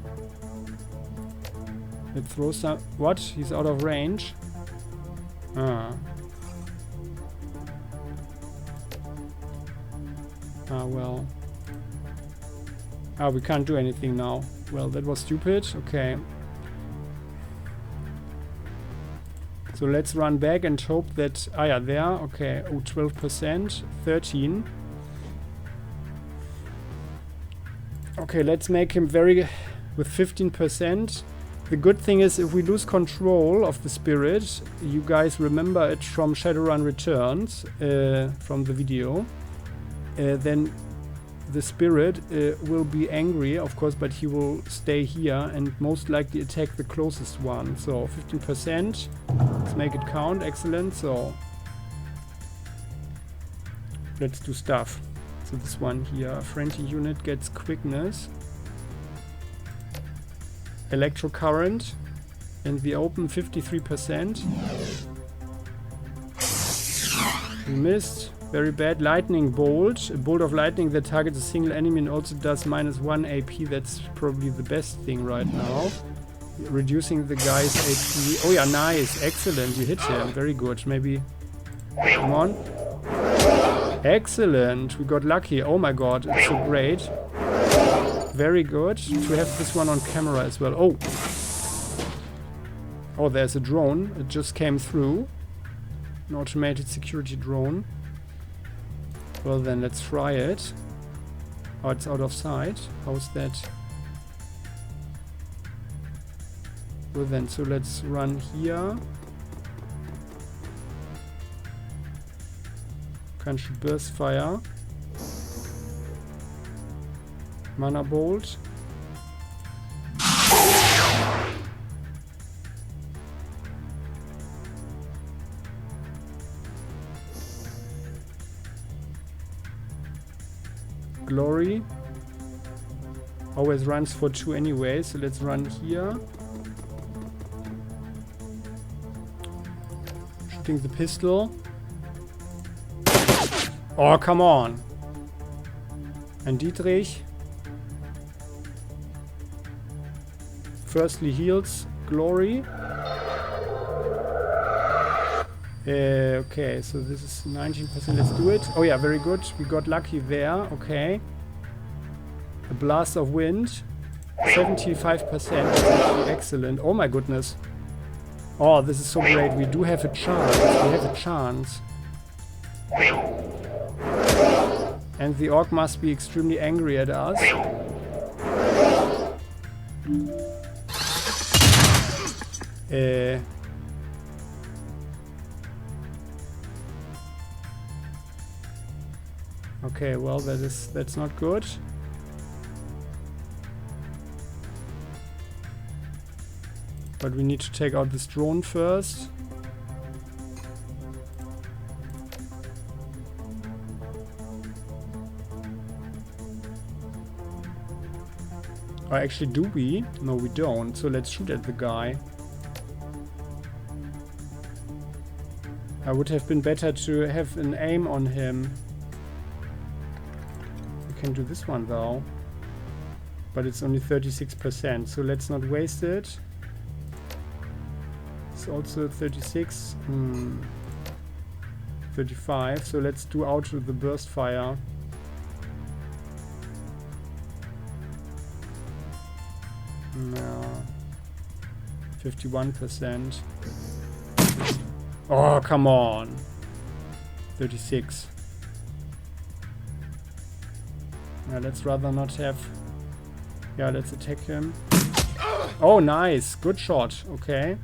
Let's throw some... What? He's out of range? Ah, well. Ah, we can't do anything now. Well, that was stupid. Okay. So let's run back and hope that... Ah, yeah, there. Okay. Oh, 12%. 13. Okay, let's make him very... with 15%. The good thing is, if we lose control of the spirit, you guys remember it from Shadowrun Returns, from the video, then the spirit will be angry, of course, but he will stay here and most likely attack the closest one. So 15%. Let's make it count. Excellent. So let's do stuff. So this one here, a friendly unit gets quickness, electrocurrent, in the open 53%. We missed. Very bad. Lightning bolt. A bolt of lightning that targets a single enemy and also does -1 AP. That's probably the best thing right now. Reducing the guy's AP. Oh yeah, nice. Excellent. You hit him. Very good. Maybe. Come on. Excellent. We got lucky. Oh my god. It's so great. Very good. To have this one on camera as well. Oh. Oh, there's a drone. It just came through. An automated security drone. Well then, let's try it. Oh, it's out of sight. How's that? Well then, so let's run here. Can't shoot burst fire. Mana bolt. Glory. Always runs for 2 anyway, so let's run here. Shooting the pistol. Oh, come on. And Dietrich. Firstly heals Glory. Okay, so this is 19%. Let's do it. Oh yeah, very good. We got lucky there. Okay. A blast of wind. 75%. That's actually excellent. Oh my goodness. Oh, this is so great. We do have a chance. We have a chance. And the orc must be extremely angry at us. Okay, well that's not good. But we need to take out this drone first. Or actually, do we? No, we don't. So let's shoot at the guy. I would have been better to have an aim on him. We can do this one though. But it's only 36%, so let's not waste it. It's also 36. 35, so let's do out with the burst fire. No. 51%. Oh, come on. 36. Yeah, let's rather not have... Yeah, let's attack him. Oh, nice. Good shot. Okay.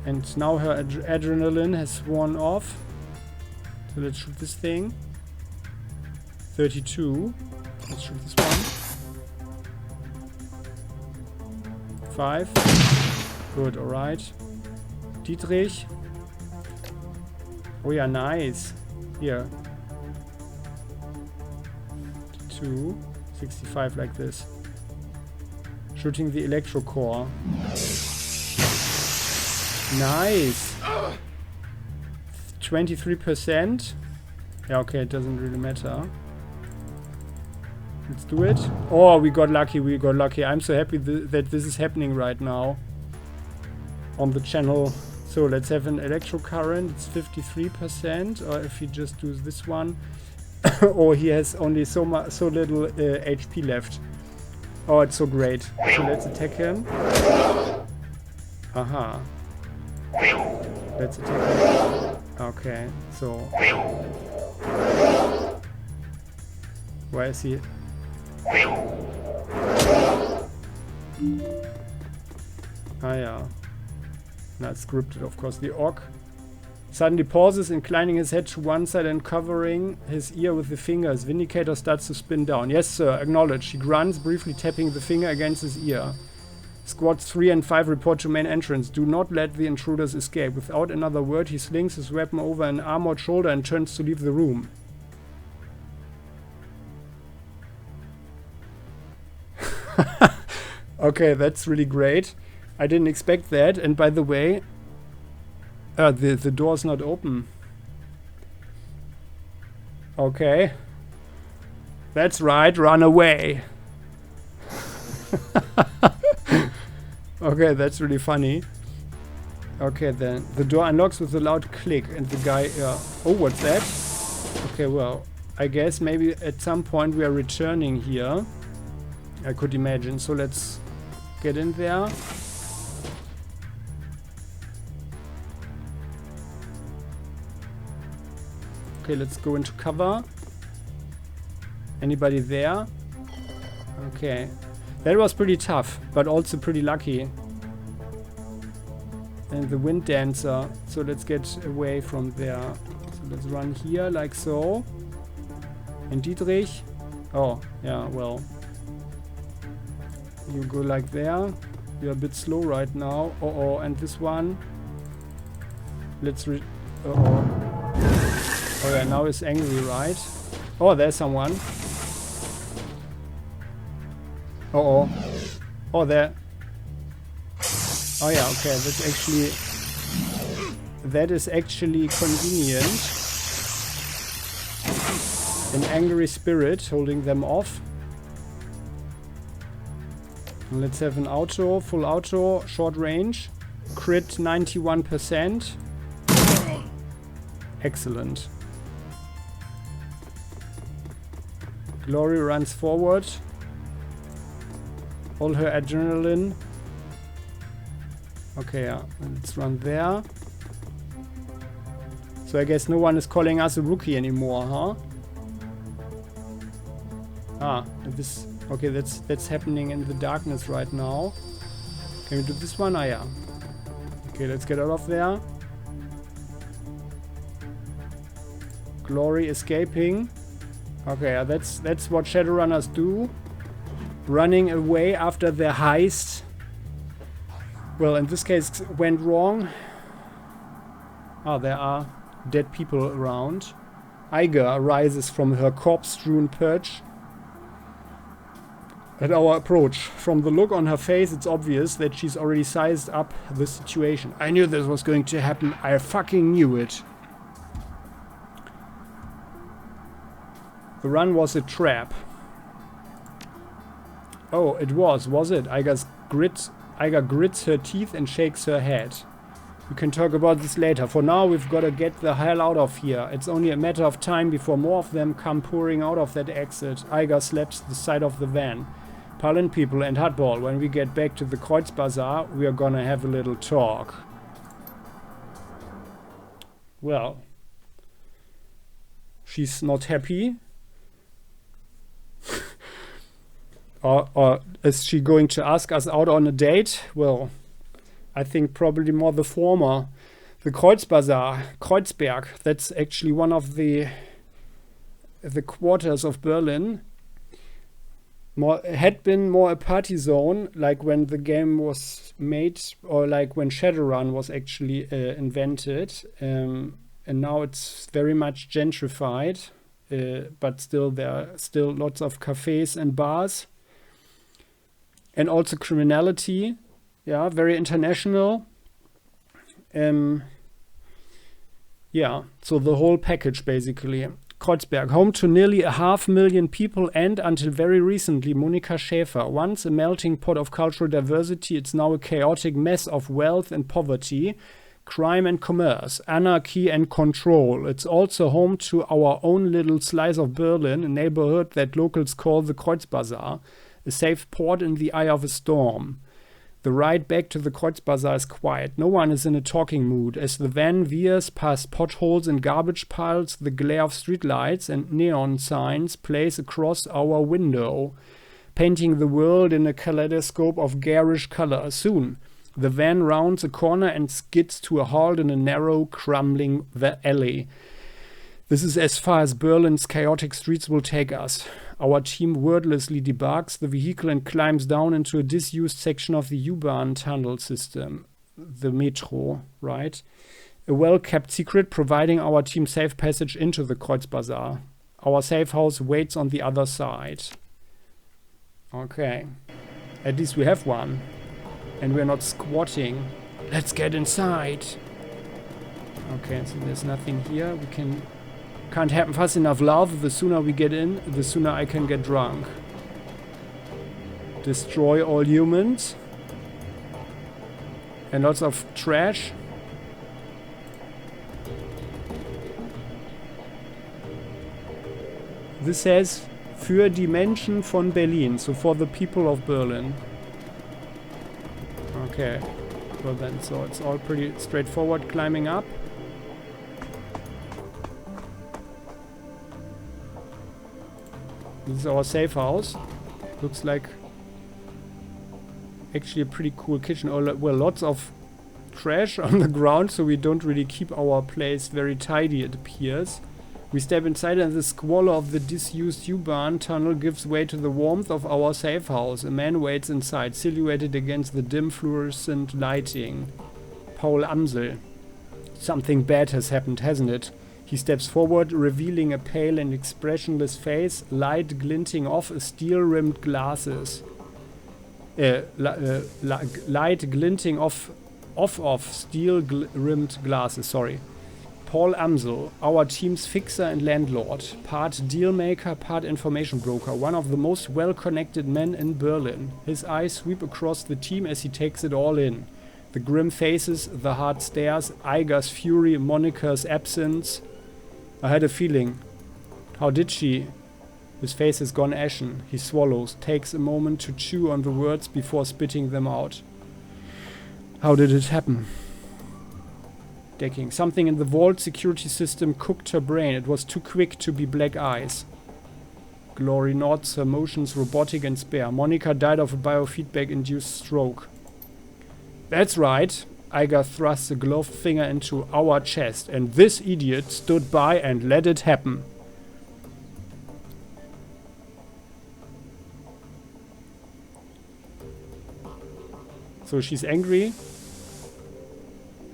And now her adrenaline has worn off. So let's shoot this thing. 32. Let's shoot this one. 5. Good, alright. Dietrich. Oh yeah, nice. Here. 2. 65 like this. Shooting the electro core. Nice. 23%. Yeah, okay, it doesn't really matter. Let's do it. Oh, we got lucky, we got lucky. I'm so happy that this is happening right now on the channel. So let's have an electro current. It's 53%. Or if he just does this one. Or he has only so little HP left. Oh, it's so great. So let's attack him. Aha. Let's attack him. Okay, so... Where is he? Ah, yeah. Not scripted, of course. The orc Suddenly pauses, inclining his head to one side and covering his ear with the fingers. Vindicator starts to spin down. Yes, sir. Acknowledged. He grunts, briefly tapping the finger against his ear. Squads 3 and 5 report to main entrance. Do not let the intruders escape. Without another word, he slings his weapon over an armored shoulder and turns to leave the room. Okay, that's really great. I didn't expect that. And by the way, the door's not open. Okay. That's right, run away. Okay, that's really funny. Okay, then. The door unlocks with a loud click and the guy... oh, what's that? Okay, well, I guess maybe at some point we are returning here. I could imagine. So let's get in there. Okay, let's go into cover. Anybody there? Okay. That was pretty tough, but also pretty lucky. And the wind dancer. So let's get away from there. So let's run here like so. And Dietrich. Oh, yeah, well. You go like there. You're a bit slow right now. Uh-oh, and this one. Let's uh-oh. Oh yeah, now it's angry, right? Oh, there's someone. Uh-oh. Oh, there. Oh yeah, okay, that is actually convenient. An angry spirit holding them off. And let's have an auto, full auto, short range. Crit 91%. Excellent. Glory runs forward. All her adrenaline. Okay, yeah. Let's run there. So I guess no one is calling us a rookie anymore, huh? Ah, this... Okay, that's happening in the darkness right now. Can we do this one? Ah, yeah. Okay, let's get out of there. Glory escaping. Okay, that's what Shadowrunners do. Running away after their heist. Well, in this case, it went wrong. Ah, there are dead people around. Iga rises from her corpse-strewn perch at our approach. From the look on her face, it's obvious that she's already sized up the situation. I knew this was going to happen. I fucking knew it. The run was a trap. Oh, it was it? Iga grits her teeth and shakes her head. We can talk about this later. For now, we've got to get the hell out of here. It's only a matter of time before more of them come pouring out of that exit. Iga slaps the side of the van. Palin people and Hardball, when we get back to the Kreuz Bazaar, we are gonna have a little talk. Well, she's not happy. Or is she going to ask us out on a date? Well, I think probably more the former. The Kreuz Bazaar, Kreuzberg, that's actually one of the quarters of Berlin. Had been more a party zone, like when the game was made, or like when Shadowrun was actually invented. And now it's very much gentrified, but still there are still lots of cafes and bars. And also criminality, yeah, very international. Yeah, so the whole package basically. Kreuzberg, home to nearly 500,000 people and, until very recently, Monika Schäfer. Once a melting pot of cultural diversity, it's now a chaotic mess of wealth and poverty, crime and commerce, anarchy and control. It's also home to our own little slice of Berlin, a neighborhood that locals call the Kreuz Bazaar, a safe port in the eye of a storm. The ride back to the Kreuz Bazaar is quiet. No one is in a talking mood. As the van veers past potholes and garbage piles, the glare of streetlights and neon signs plays across our window, painting the world in a kaleidoscope of garish color. Soon, The van rounds a corner and skids to a halt in a narrow, crumbling alley. This is as far as Berlin's chaotic streets will take us. Our team wordlessly debarks the vehicle and climbs down into a disused section of the U-Bahn tunnel system. The metro, right? A well-kept secret providing our team safe passage into the Kreuzbazaar. Our safe house waits on the other side. Okay. At least we have one. And we're not squatting. Let's get inside. Okay, so there's nothing here. We can't happen fast enough love. The sooner we get in, the sooner I can get drunk. Destroy all humans. And lots of trash. This says, für die Menschen von Berlin, so for the people of Berlin. Okay, well then, so it's all pretty straightforward climbing up. This is our safe house. Looks like actually a pretty cool kitchen. Well, lots of trash on the ground, so we don't really keep our place very tidy, it appears. We step inside and the squalor of the disused U-Bahn tunnel gives way to the warmth of our safe house. A man waits inside, silhouetted against the dim fluorescent lighting. Paul Amsel. Something bad has happened, hasn't it? He steps forward, revealing a pale and expressionless face, light glinting off steel-rimmed glasses. Light glinting off steel-rimmed glasses, sorry. Paul Amsel, our team's fixer and landlord, part dealmaker, part information broker, one of the most well-connected men in Berlin. His eyes sweep across the team as he takes it all in. The grim faces, the hard stares, Iger's fury, Monica's absence. I had a feeling. How did she? His face has gone ashen. He swallows, takes a moment to chew on the words before spitting them out. How did it happen? Decking. Something in the vault security system cooked her brain. It was too quick to be black eyes. Glory nods, her motions robotic and spare. Monica died of a biofeedback-induced stroke. That's right. Iger thrusts a gloved finger into our chest, and this idiot stood by and let it happen. So she's angry.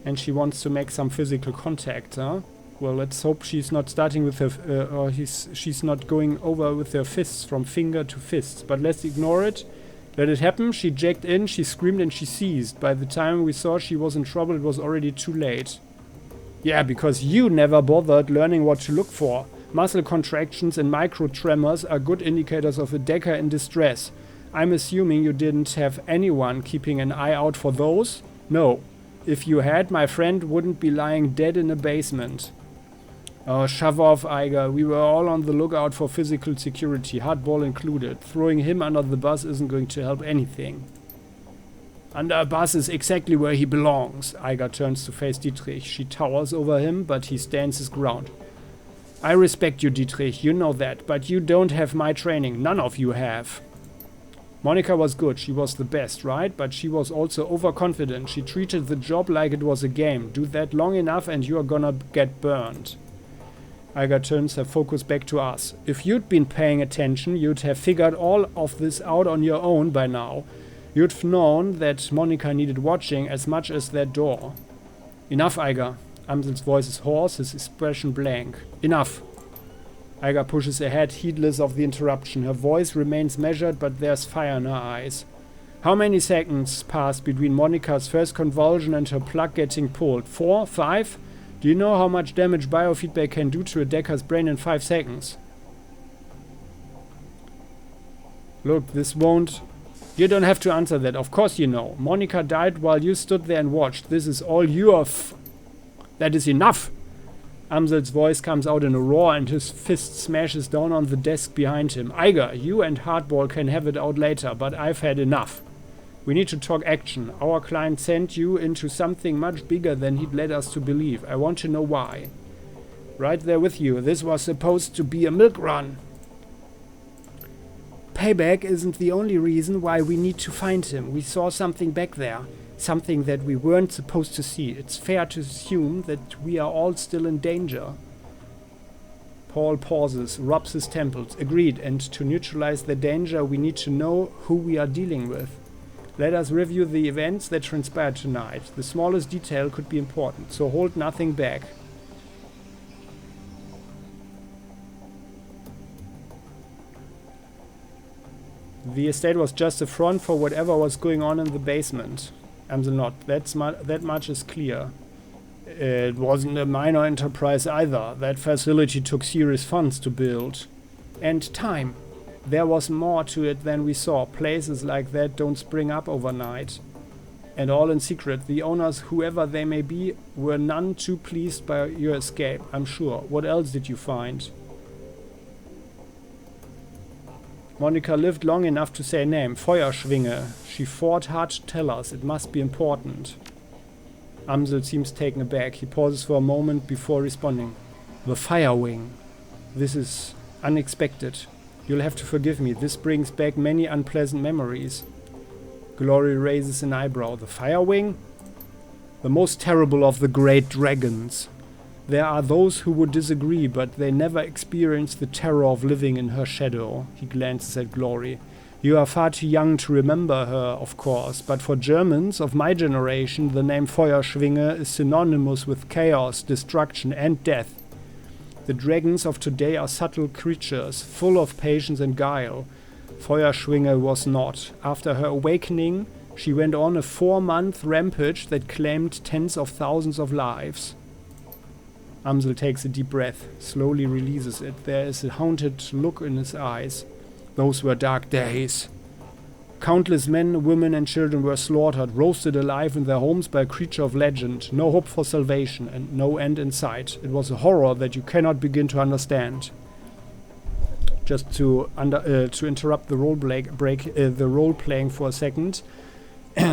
And she wants to make some physical contact, huh? Well, let's hope she's not starting with her, she's not going over with her fists from finger to fist. But let's ignore it. Let it happen. She jacked in, she screamed and she seized. By the time we saw she was in trouble, it was already too late. Yeah, because you never bothered learning what to look for. Muscle contractions and micro tremors are good indicators of a decker in distress. I'm assuming you didn't have anyone keeping an eye out for those? No. If you had, my friend wouldn't be lying dead in a basement. Oh, shove off, Iger. We were all on the lookout for physical security, hardball included. Throwing him under the bus isn't going to help anything. Under a bus is exactly where he belongs. Iger turns to face Dietrich. She towers over him, but he stands his ground. I respect you, Dietrich, you know that, but you don't have my training. None of you have. Monica was good, she was the best, right? But she was also overconfident. She treated the job like it was a game. Do that long enough and you're gonna get burned. Iger turns her focus back to us. If you'd been paying attention, you'd have figured all of this out on your own by now. You'd have known that Monica needed watching as much as that door. Enough, Iger. Amsel's voice is hoarse, his expression blank. Enough. Iger pushes ahead, heedless of the interruption. Her voice remains measured, but there's fire in her eyes. How many seconds passed between Monica's first convulsion and her plug getting pulled? 4? 5? Do you know how much damage biofeedback can do to a decker's brain in 5 seconds? Look, this won't... You don't have to answer that. Of course you know. Monica died while you stood there and watched. This is all your That is enough! Amsel's voice comes out in a roar and his fist smashes down on the desk behind him. Iger, you and Hardball can have it out later, but I've had enough. We need to talk action. Our client sent you into something much bigger than he'd led us to believe. I want to know why. Right there with you. This was supposed to be a milk run. Payback isn't the only reason why we need to find him. We saw something back there. something that we weren't supposed to see. It's fair to assume that we are all still in danger. Paul pauses, rubs his temples. Agreed, and to neutralize the danger, we need to know who we are dealing with. Let us review the events that transpired tonight. The smallest detail could be important, so hold nothing back. The estate was just a front for whatever was going on in the basement. Not. That much is clear. It wasn't a minor enterprise either. That facility took serious funds to build. And time. There was more to it than we saw. Places like that don't spring up overnight. And all in secret. The owners, whoever they may be, were none too pleased by your escape, I'm sure. What else did you find? Monica lived long enough to say a name. Feuerschwinge. She fought hard to tell us. It must be important. Amsel seems taken aback. He pauses for a moment before responding. The Fire Wing. This is unexpected. You'll have to forgive me. This brings back many unpleasant memories. Glory raises an eyebrow. The Fire Wing? The most terrible of the great dragons. There are those who would disagree, but they never experienced the terror of living in her shadow. He glances at Glory. You are far too young to remember her, of course, but for Germans of my generation, the name Feuerschwinge is synonymous with chaos, destruction, and death. The dragons of today are subtle creatures, full of patience and guile. Feuerschwinge was not. After her awakening, she went on a 4-month rampage that claimed tens of thousands of lives. Amsel takes a deep breath, slowly releases it. There is a haunted look in his eyes. Those were dark days. Countless men, women and children were slaughtered, roasted alive in their homes by a creature of legend. No hope for salvation and no end in sight. It was a horror that you cannot begin to understand. Just to interrupt the role playing for a second.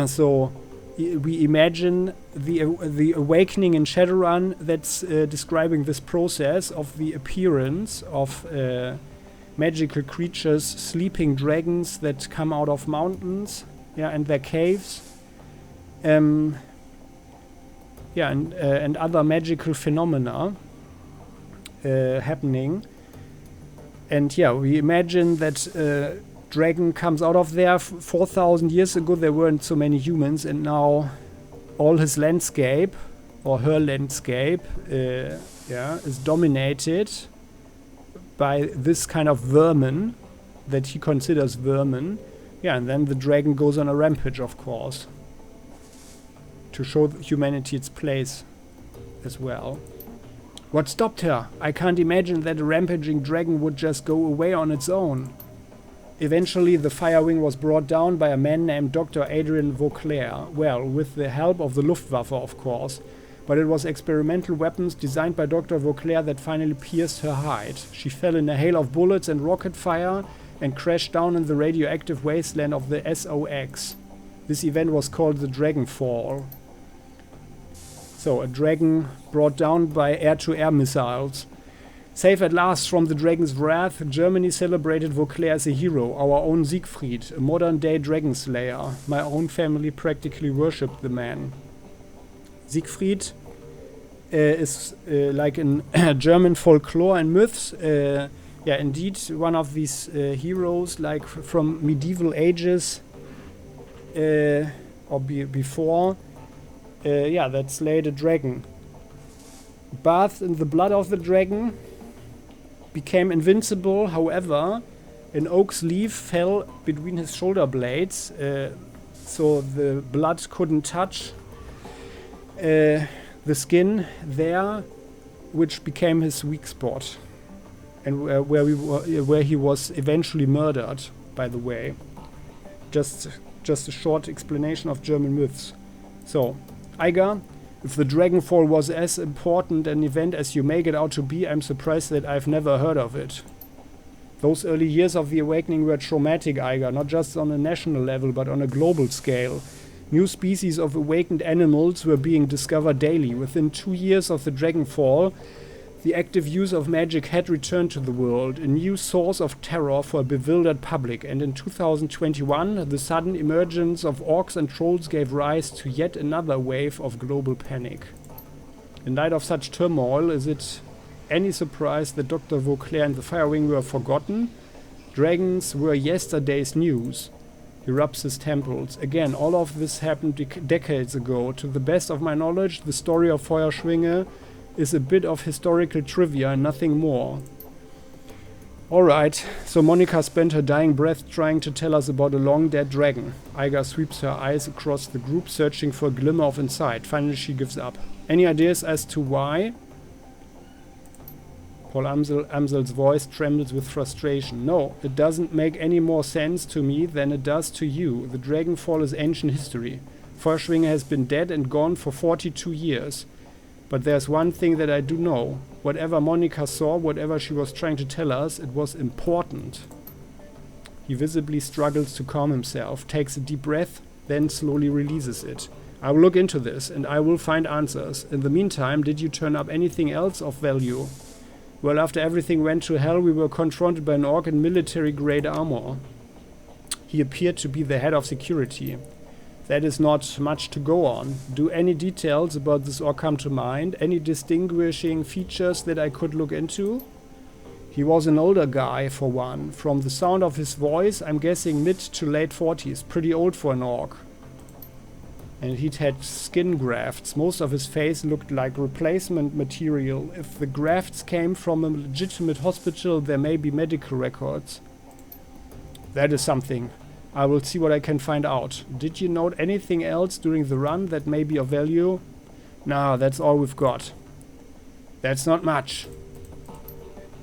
So we imagine the awakening in Shadowrun that's describing this process of the appearance of magical creatures, sleeping dragons that come out of mountains, and their caves, and other magical phenomena happening. And we imagine that dragon comes out of there. 4,000 years ago there weren't so many humans, and now all his landscape or her landscape is dominated by this kind of vermin that he considers vermin. And then the dragon goes on a rampage, of course, to show humanity its place as well. What stopped her? I can't imagine that a rampaging dragon would just go away on its own. Eventually, the Fire Wing was brought down by a man named Dr. Adrian Vauclair. Well, with the help of the Luftwaffe, of course. But it was experimental weapons designed by Dr. Vauclair that finally pierced her hide. She fell in a hail of bullets and rocket fire and crashed down in the radioactive wasteland of the SOX. This event was called the Dragonfall. So, a dragon brought down by air-to-air missiles. Safe at last from the dragon's wrath, Germany celebrated Vauclair as a hero, our own Siegfried, a modern-day dragon slayer. My own family practically worshipped the man. Siegfried is like in German folklore and myths. Indeed, one of these heroes, like from medieval ages or before, that slayed a dragon. Bathed in the blood of the dragon, became invincible. However, an oak's leaf fell between his shoulder blades, so the blood couldn't touch the skin there, which became his weak spot, and where he was eventually murdered. By the way, just a short explanation of German myths. So, Eiger, if the Dragonfall was as important an event as you make it out to be, I'm surprised that I've never heard of it. Those early years of the Awakening were traumatic, Eiger, not just on a national level, but on a global scale. New species of awakened animals were being discovered daily. Within 2 years of the Dragonfall, The active use of magic had returned to the world, a new source of terror for a bewildered public, and in 2021, the sudden emergence of orcs and trolls gave rise to yet another wave of global panic. In light of such turmoil, is it any surprise that Dr. Vauclair and the Firewing were forgotten? Dragons were yesterday's news. He rubs his temples. Again, all of this happened decades ago. To the best of my knowledge, the story of Feuerschwinge is a bit of historical trivia and nothing more. Alright, so Monica spent her dying breath trying to tell us about a long-dead dragon. Iga sweeps her eyes across the group, searching for a glimmer of insight. Finally, she gives up. Any ideas as to why? Paul Amsel's voice trembles with frustration. No, it doesn't make any more sense to me than it does to you. The Dragonfall is ancient history. Feuerschwinge has been dead and gone for 42 years. But there's one thing that I do know. Whatever Monica saw, whatever she was trying to tell us, it was important. He visibly struggles to calm himself, takes a deep breath, then slowly releases it. I will look into this, and I will find answers. In the meantime, did you turn up anything else of value? Well, after everything went to hell, we were confronted by an orc in military-grade armor. He appeared to be the head of security. That is not much to go on. Do any details about this orc come to mind? Any distinguishing features that I could look into? He was an older guy, for one. From the sound of his voice, I'm guessing mid to late 40s. Pretty old for an orc. And he'd had skin grafts. Most of his face looked like replacement material. If the grafts came from a legitimate hospital, there may be medical records. That is something. I will see what I can find out. Did you note anything else during the run that may be of value? No, that's all we've got. That's not much.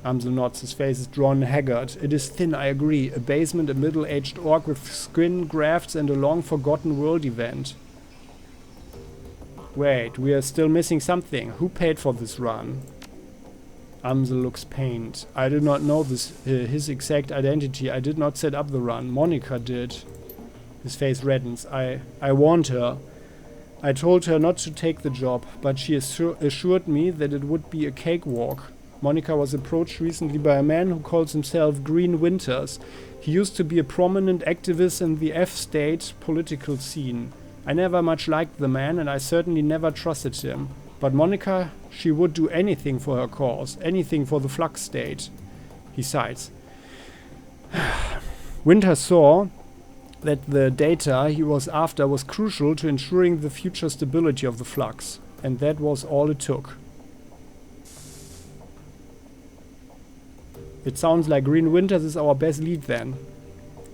Amsel nods, his face is drawn and haggard. It is thin, I agree. A basement, a middle-aged orc with skin grafts and a long-forgotten world event. Wait, we are still missing something. Who paid for this run? Amsel looks pained. I do not know his exact identity. I did not set up the run. Monica did. His face reddens. I warned her. I told her not to take the job, but she assured me that it would be a cakewalk. Monica was approached recently by a man who calls himself Green Winters. He used to be a prominent activist in the F-state political scene. I never much liked the man, and I certainly never trusted him. But Monica, she would do anything for her cause, anything for the Flux state. He sighs. Winter saw that the data he was after was crucial to ensuring the future stability of the Flux, and that was all it took. It sounds like Green Winters is our best lead then.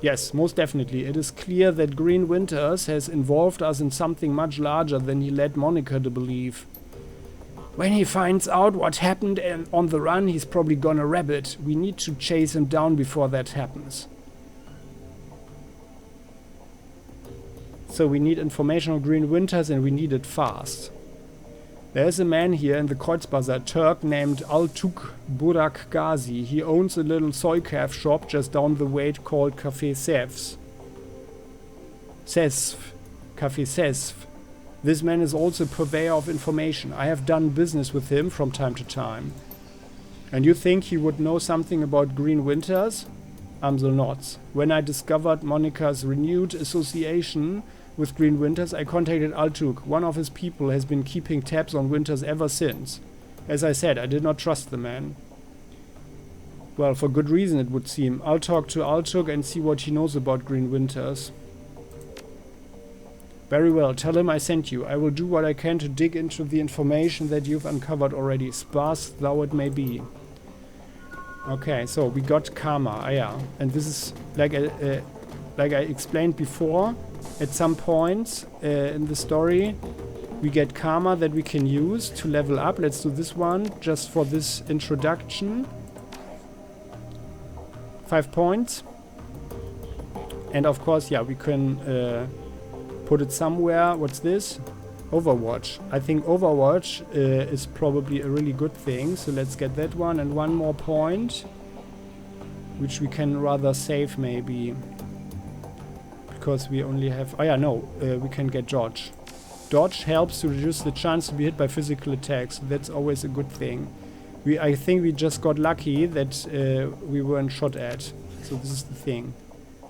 Yes, most definitely. It is clear that Green Winters has involved us in something much larger than he led Monica to believe. When he finds out what happened on the run, he's probably gonna rabbit. We need to chase him down before that happens. So we need information on Green Winters, and we need it fast. There's a man here in the Kreuzbazar, Turk named Altuk Burak Gazi. He owns a little soy calf shop just down the way called Café Sesv. Café Sesv. This man is also a purveyor of information. I have done business with him from time to time. And you think he would know something about Green Winters? Amsel nods. When I discovered Monica's renewed association with Green Winters, I contacted Altuk. One of his people has been keeping tabs on Winters ever since. As I said, I did not trust the man. Well, for good reason it would seem. I'll talk to Altuk and see what he knows about Green Winters. Very well, tell him I sent you. I will do what I can to dig into the information that you've uncovered already, sparse though it may be. Okay, so we got karma, yeah. And this is, like I explained before, at some point in the story, we get karma that we can use to level up. Let's do this one, just for this introduction. 5 points. And of course, yeah, we can put it somewhere. What's this? Overwatch. I think Overwatch is probably a really good thing. So let's get that one and one more point, which we can rather save maybe. Because we only have... Oh yeah, no. We can get Dodge. Dodge helps to reduce the chance to be hit by physical attacks. So that's always a good thing. I think we just got lucky that we weren't shot at. So this is the thing.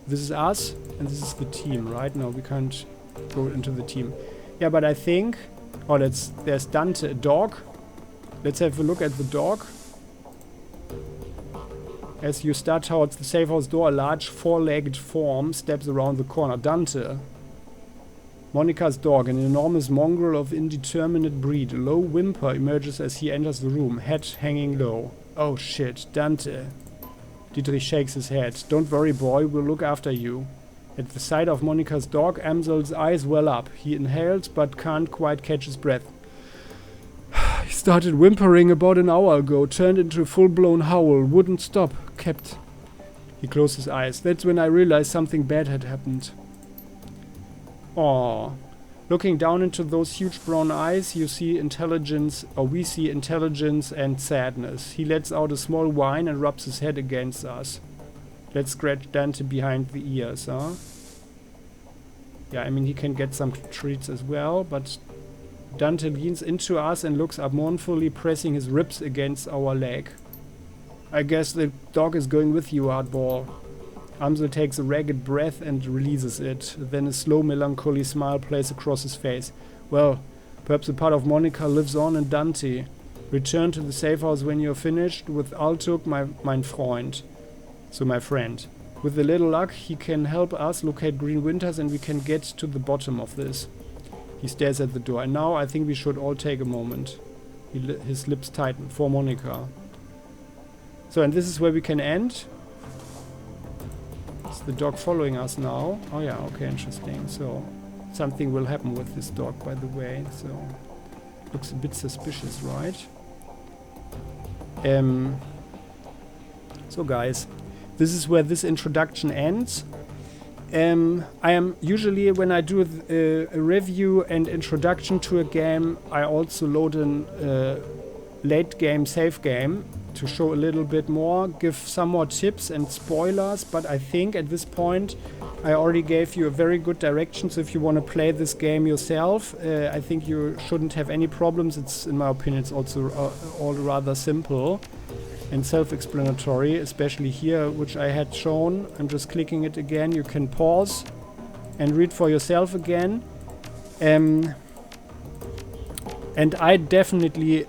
This is us, and this is the team, right? No, we can't go into the team. Yeah, but I think... Oh, there's Dante, a dog. Let's have a look at the dog. As you start towards the safe house door, a large four-legged form steps around the corner. Dante. Monica's dog, an enormous mongrel of indeterminate breed. A low whimper emerges as he enters the room, head hanging low. Oh shit, Dante. Dietrich shakes his head. Don't worry, boy, we'll look after you. At the sight of Monica's dog, Amsel's eyes well up. He inhales but can't quite catch his breath. He started whimpering about an hour ago, turned into a full-blown howl, wouldn't stop, kept... He closed his eyes. That's when I realized something bad had happened. Aww. Looking down into those huge brown eyes, you see intelligence, or we see intelligence and sadness. He lets out a small whine and rubs his head against us. Let's scratch Dante behind the ears, huh? Yeah, I mean, he can get some treats as well, but Dante leans into us and looks up mournfully, pressing his ribs against our leg. I guess the dog is going with you, Hardball. Amsel takes a ragged breath and releases it. Then a slow, melancholy smile plays across his face. Well, perhaps a part of Monica lives on in Dante. Return to the safe house when you're finished with Altuk, mein Freund. So my friend. With a little luck, he can help us locate Green Winters and we can get to the bottom of this. He stares at the door. And now I think we should all take a moment. His lips tighten. For Monica. So, and this is where we can end. Is the dog following us now? Oh yeah, okay, interesting. So, something will happen with this dog, by the way. So, looks a bit suspicious, right? So guys, this is where this introduction ends. I am usually, when I do a review and introduction to a game, I also load a late game save game to show a little bit more, give some more tips and spoilers, but I think at this point I already gave you a very good direction, so if you want to play this game yourself, I think you shouldn't have any problems. It's, in my opinion, it's also all rather simple and self-explanatory, especially here, which I had shown. I'm just clicking it again. You can pause and read for yourself again. And I definitely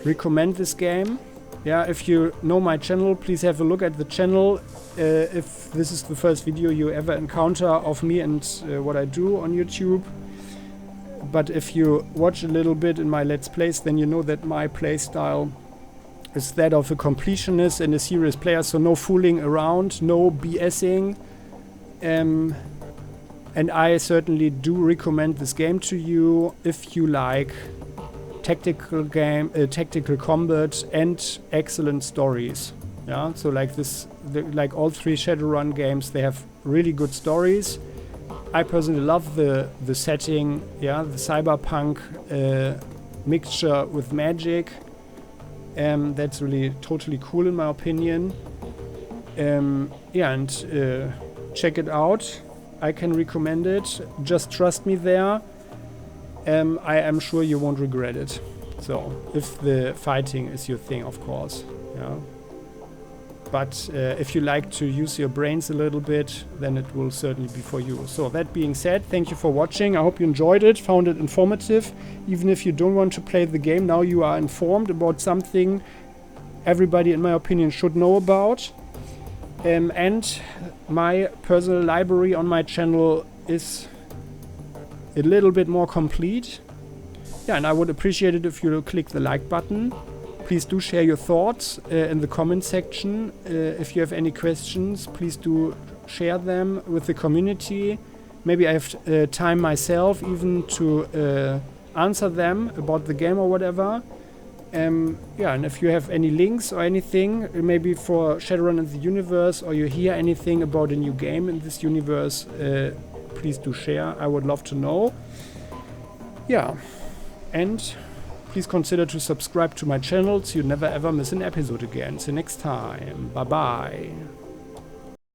recommend this game. Yeah, if you know my channel, please have a look at the channel. If this is the first video you ever encounter of me and what I do on YouTube. But if you watch a little bit in my Let's Plays, then you know that my play style is that of a completionist and a serious player, so no fooling around, no BSing. And I certainly do recommend this game to you if you like tactical combat and excellent stories. Yeah, so like this, like all three Shadowrun games, they have really good stories. I personally love the setting, yeah, the cyberpunk mixture with magic. That's really totally cool in my opinion. Yeah, and check it out. I can recommend it. Just trust me there. I am sure you won't regret it. So, if the fighting is your thing, of course. Yeah. But if you like to use your brains a little bit, then it will certainly be for you. So that being said, thank you for watching. I hope you enjoyed it, found it informative. Even if you don't want to play the game, now you are informed about something everybody, in my opinion, should know about. And my personal library on my channel is a little bit more complete. Yeah, and I would appreciate it if you click the like button. Please do share your thoughts in the comment section. If you have any questions, please do share them with the community. Maybe I have time myself even to answer them about the game or whatever. Yeah, and if you have any links or anything, maybe for Shadowrun in the universe, or you hear anything about a new game in this universe, please do share. I would love to know. Yeah, and please consider to subscribe to my channel so you never ever miss an episode again. See you next time. Bye bye.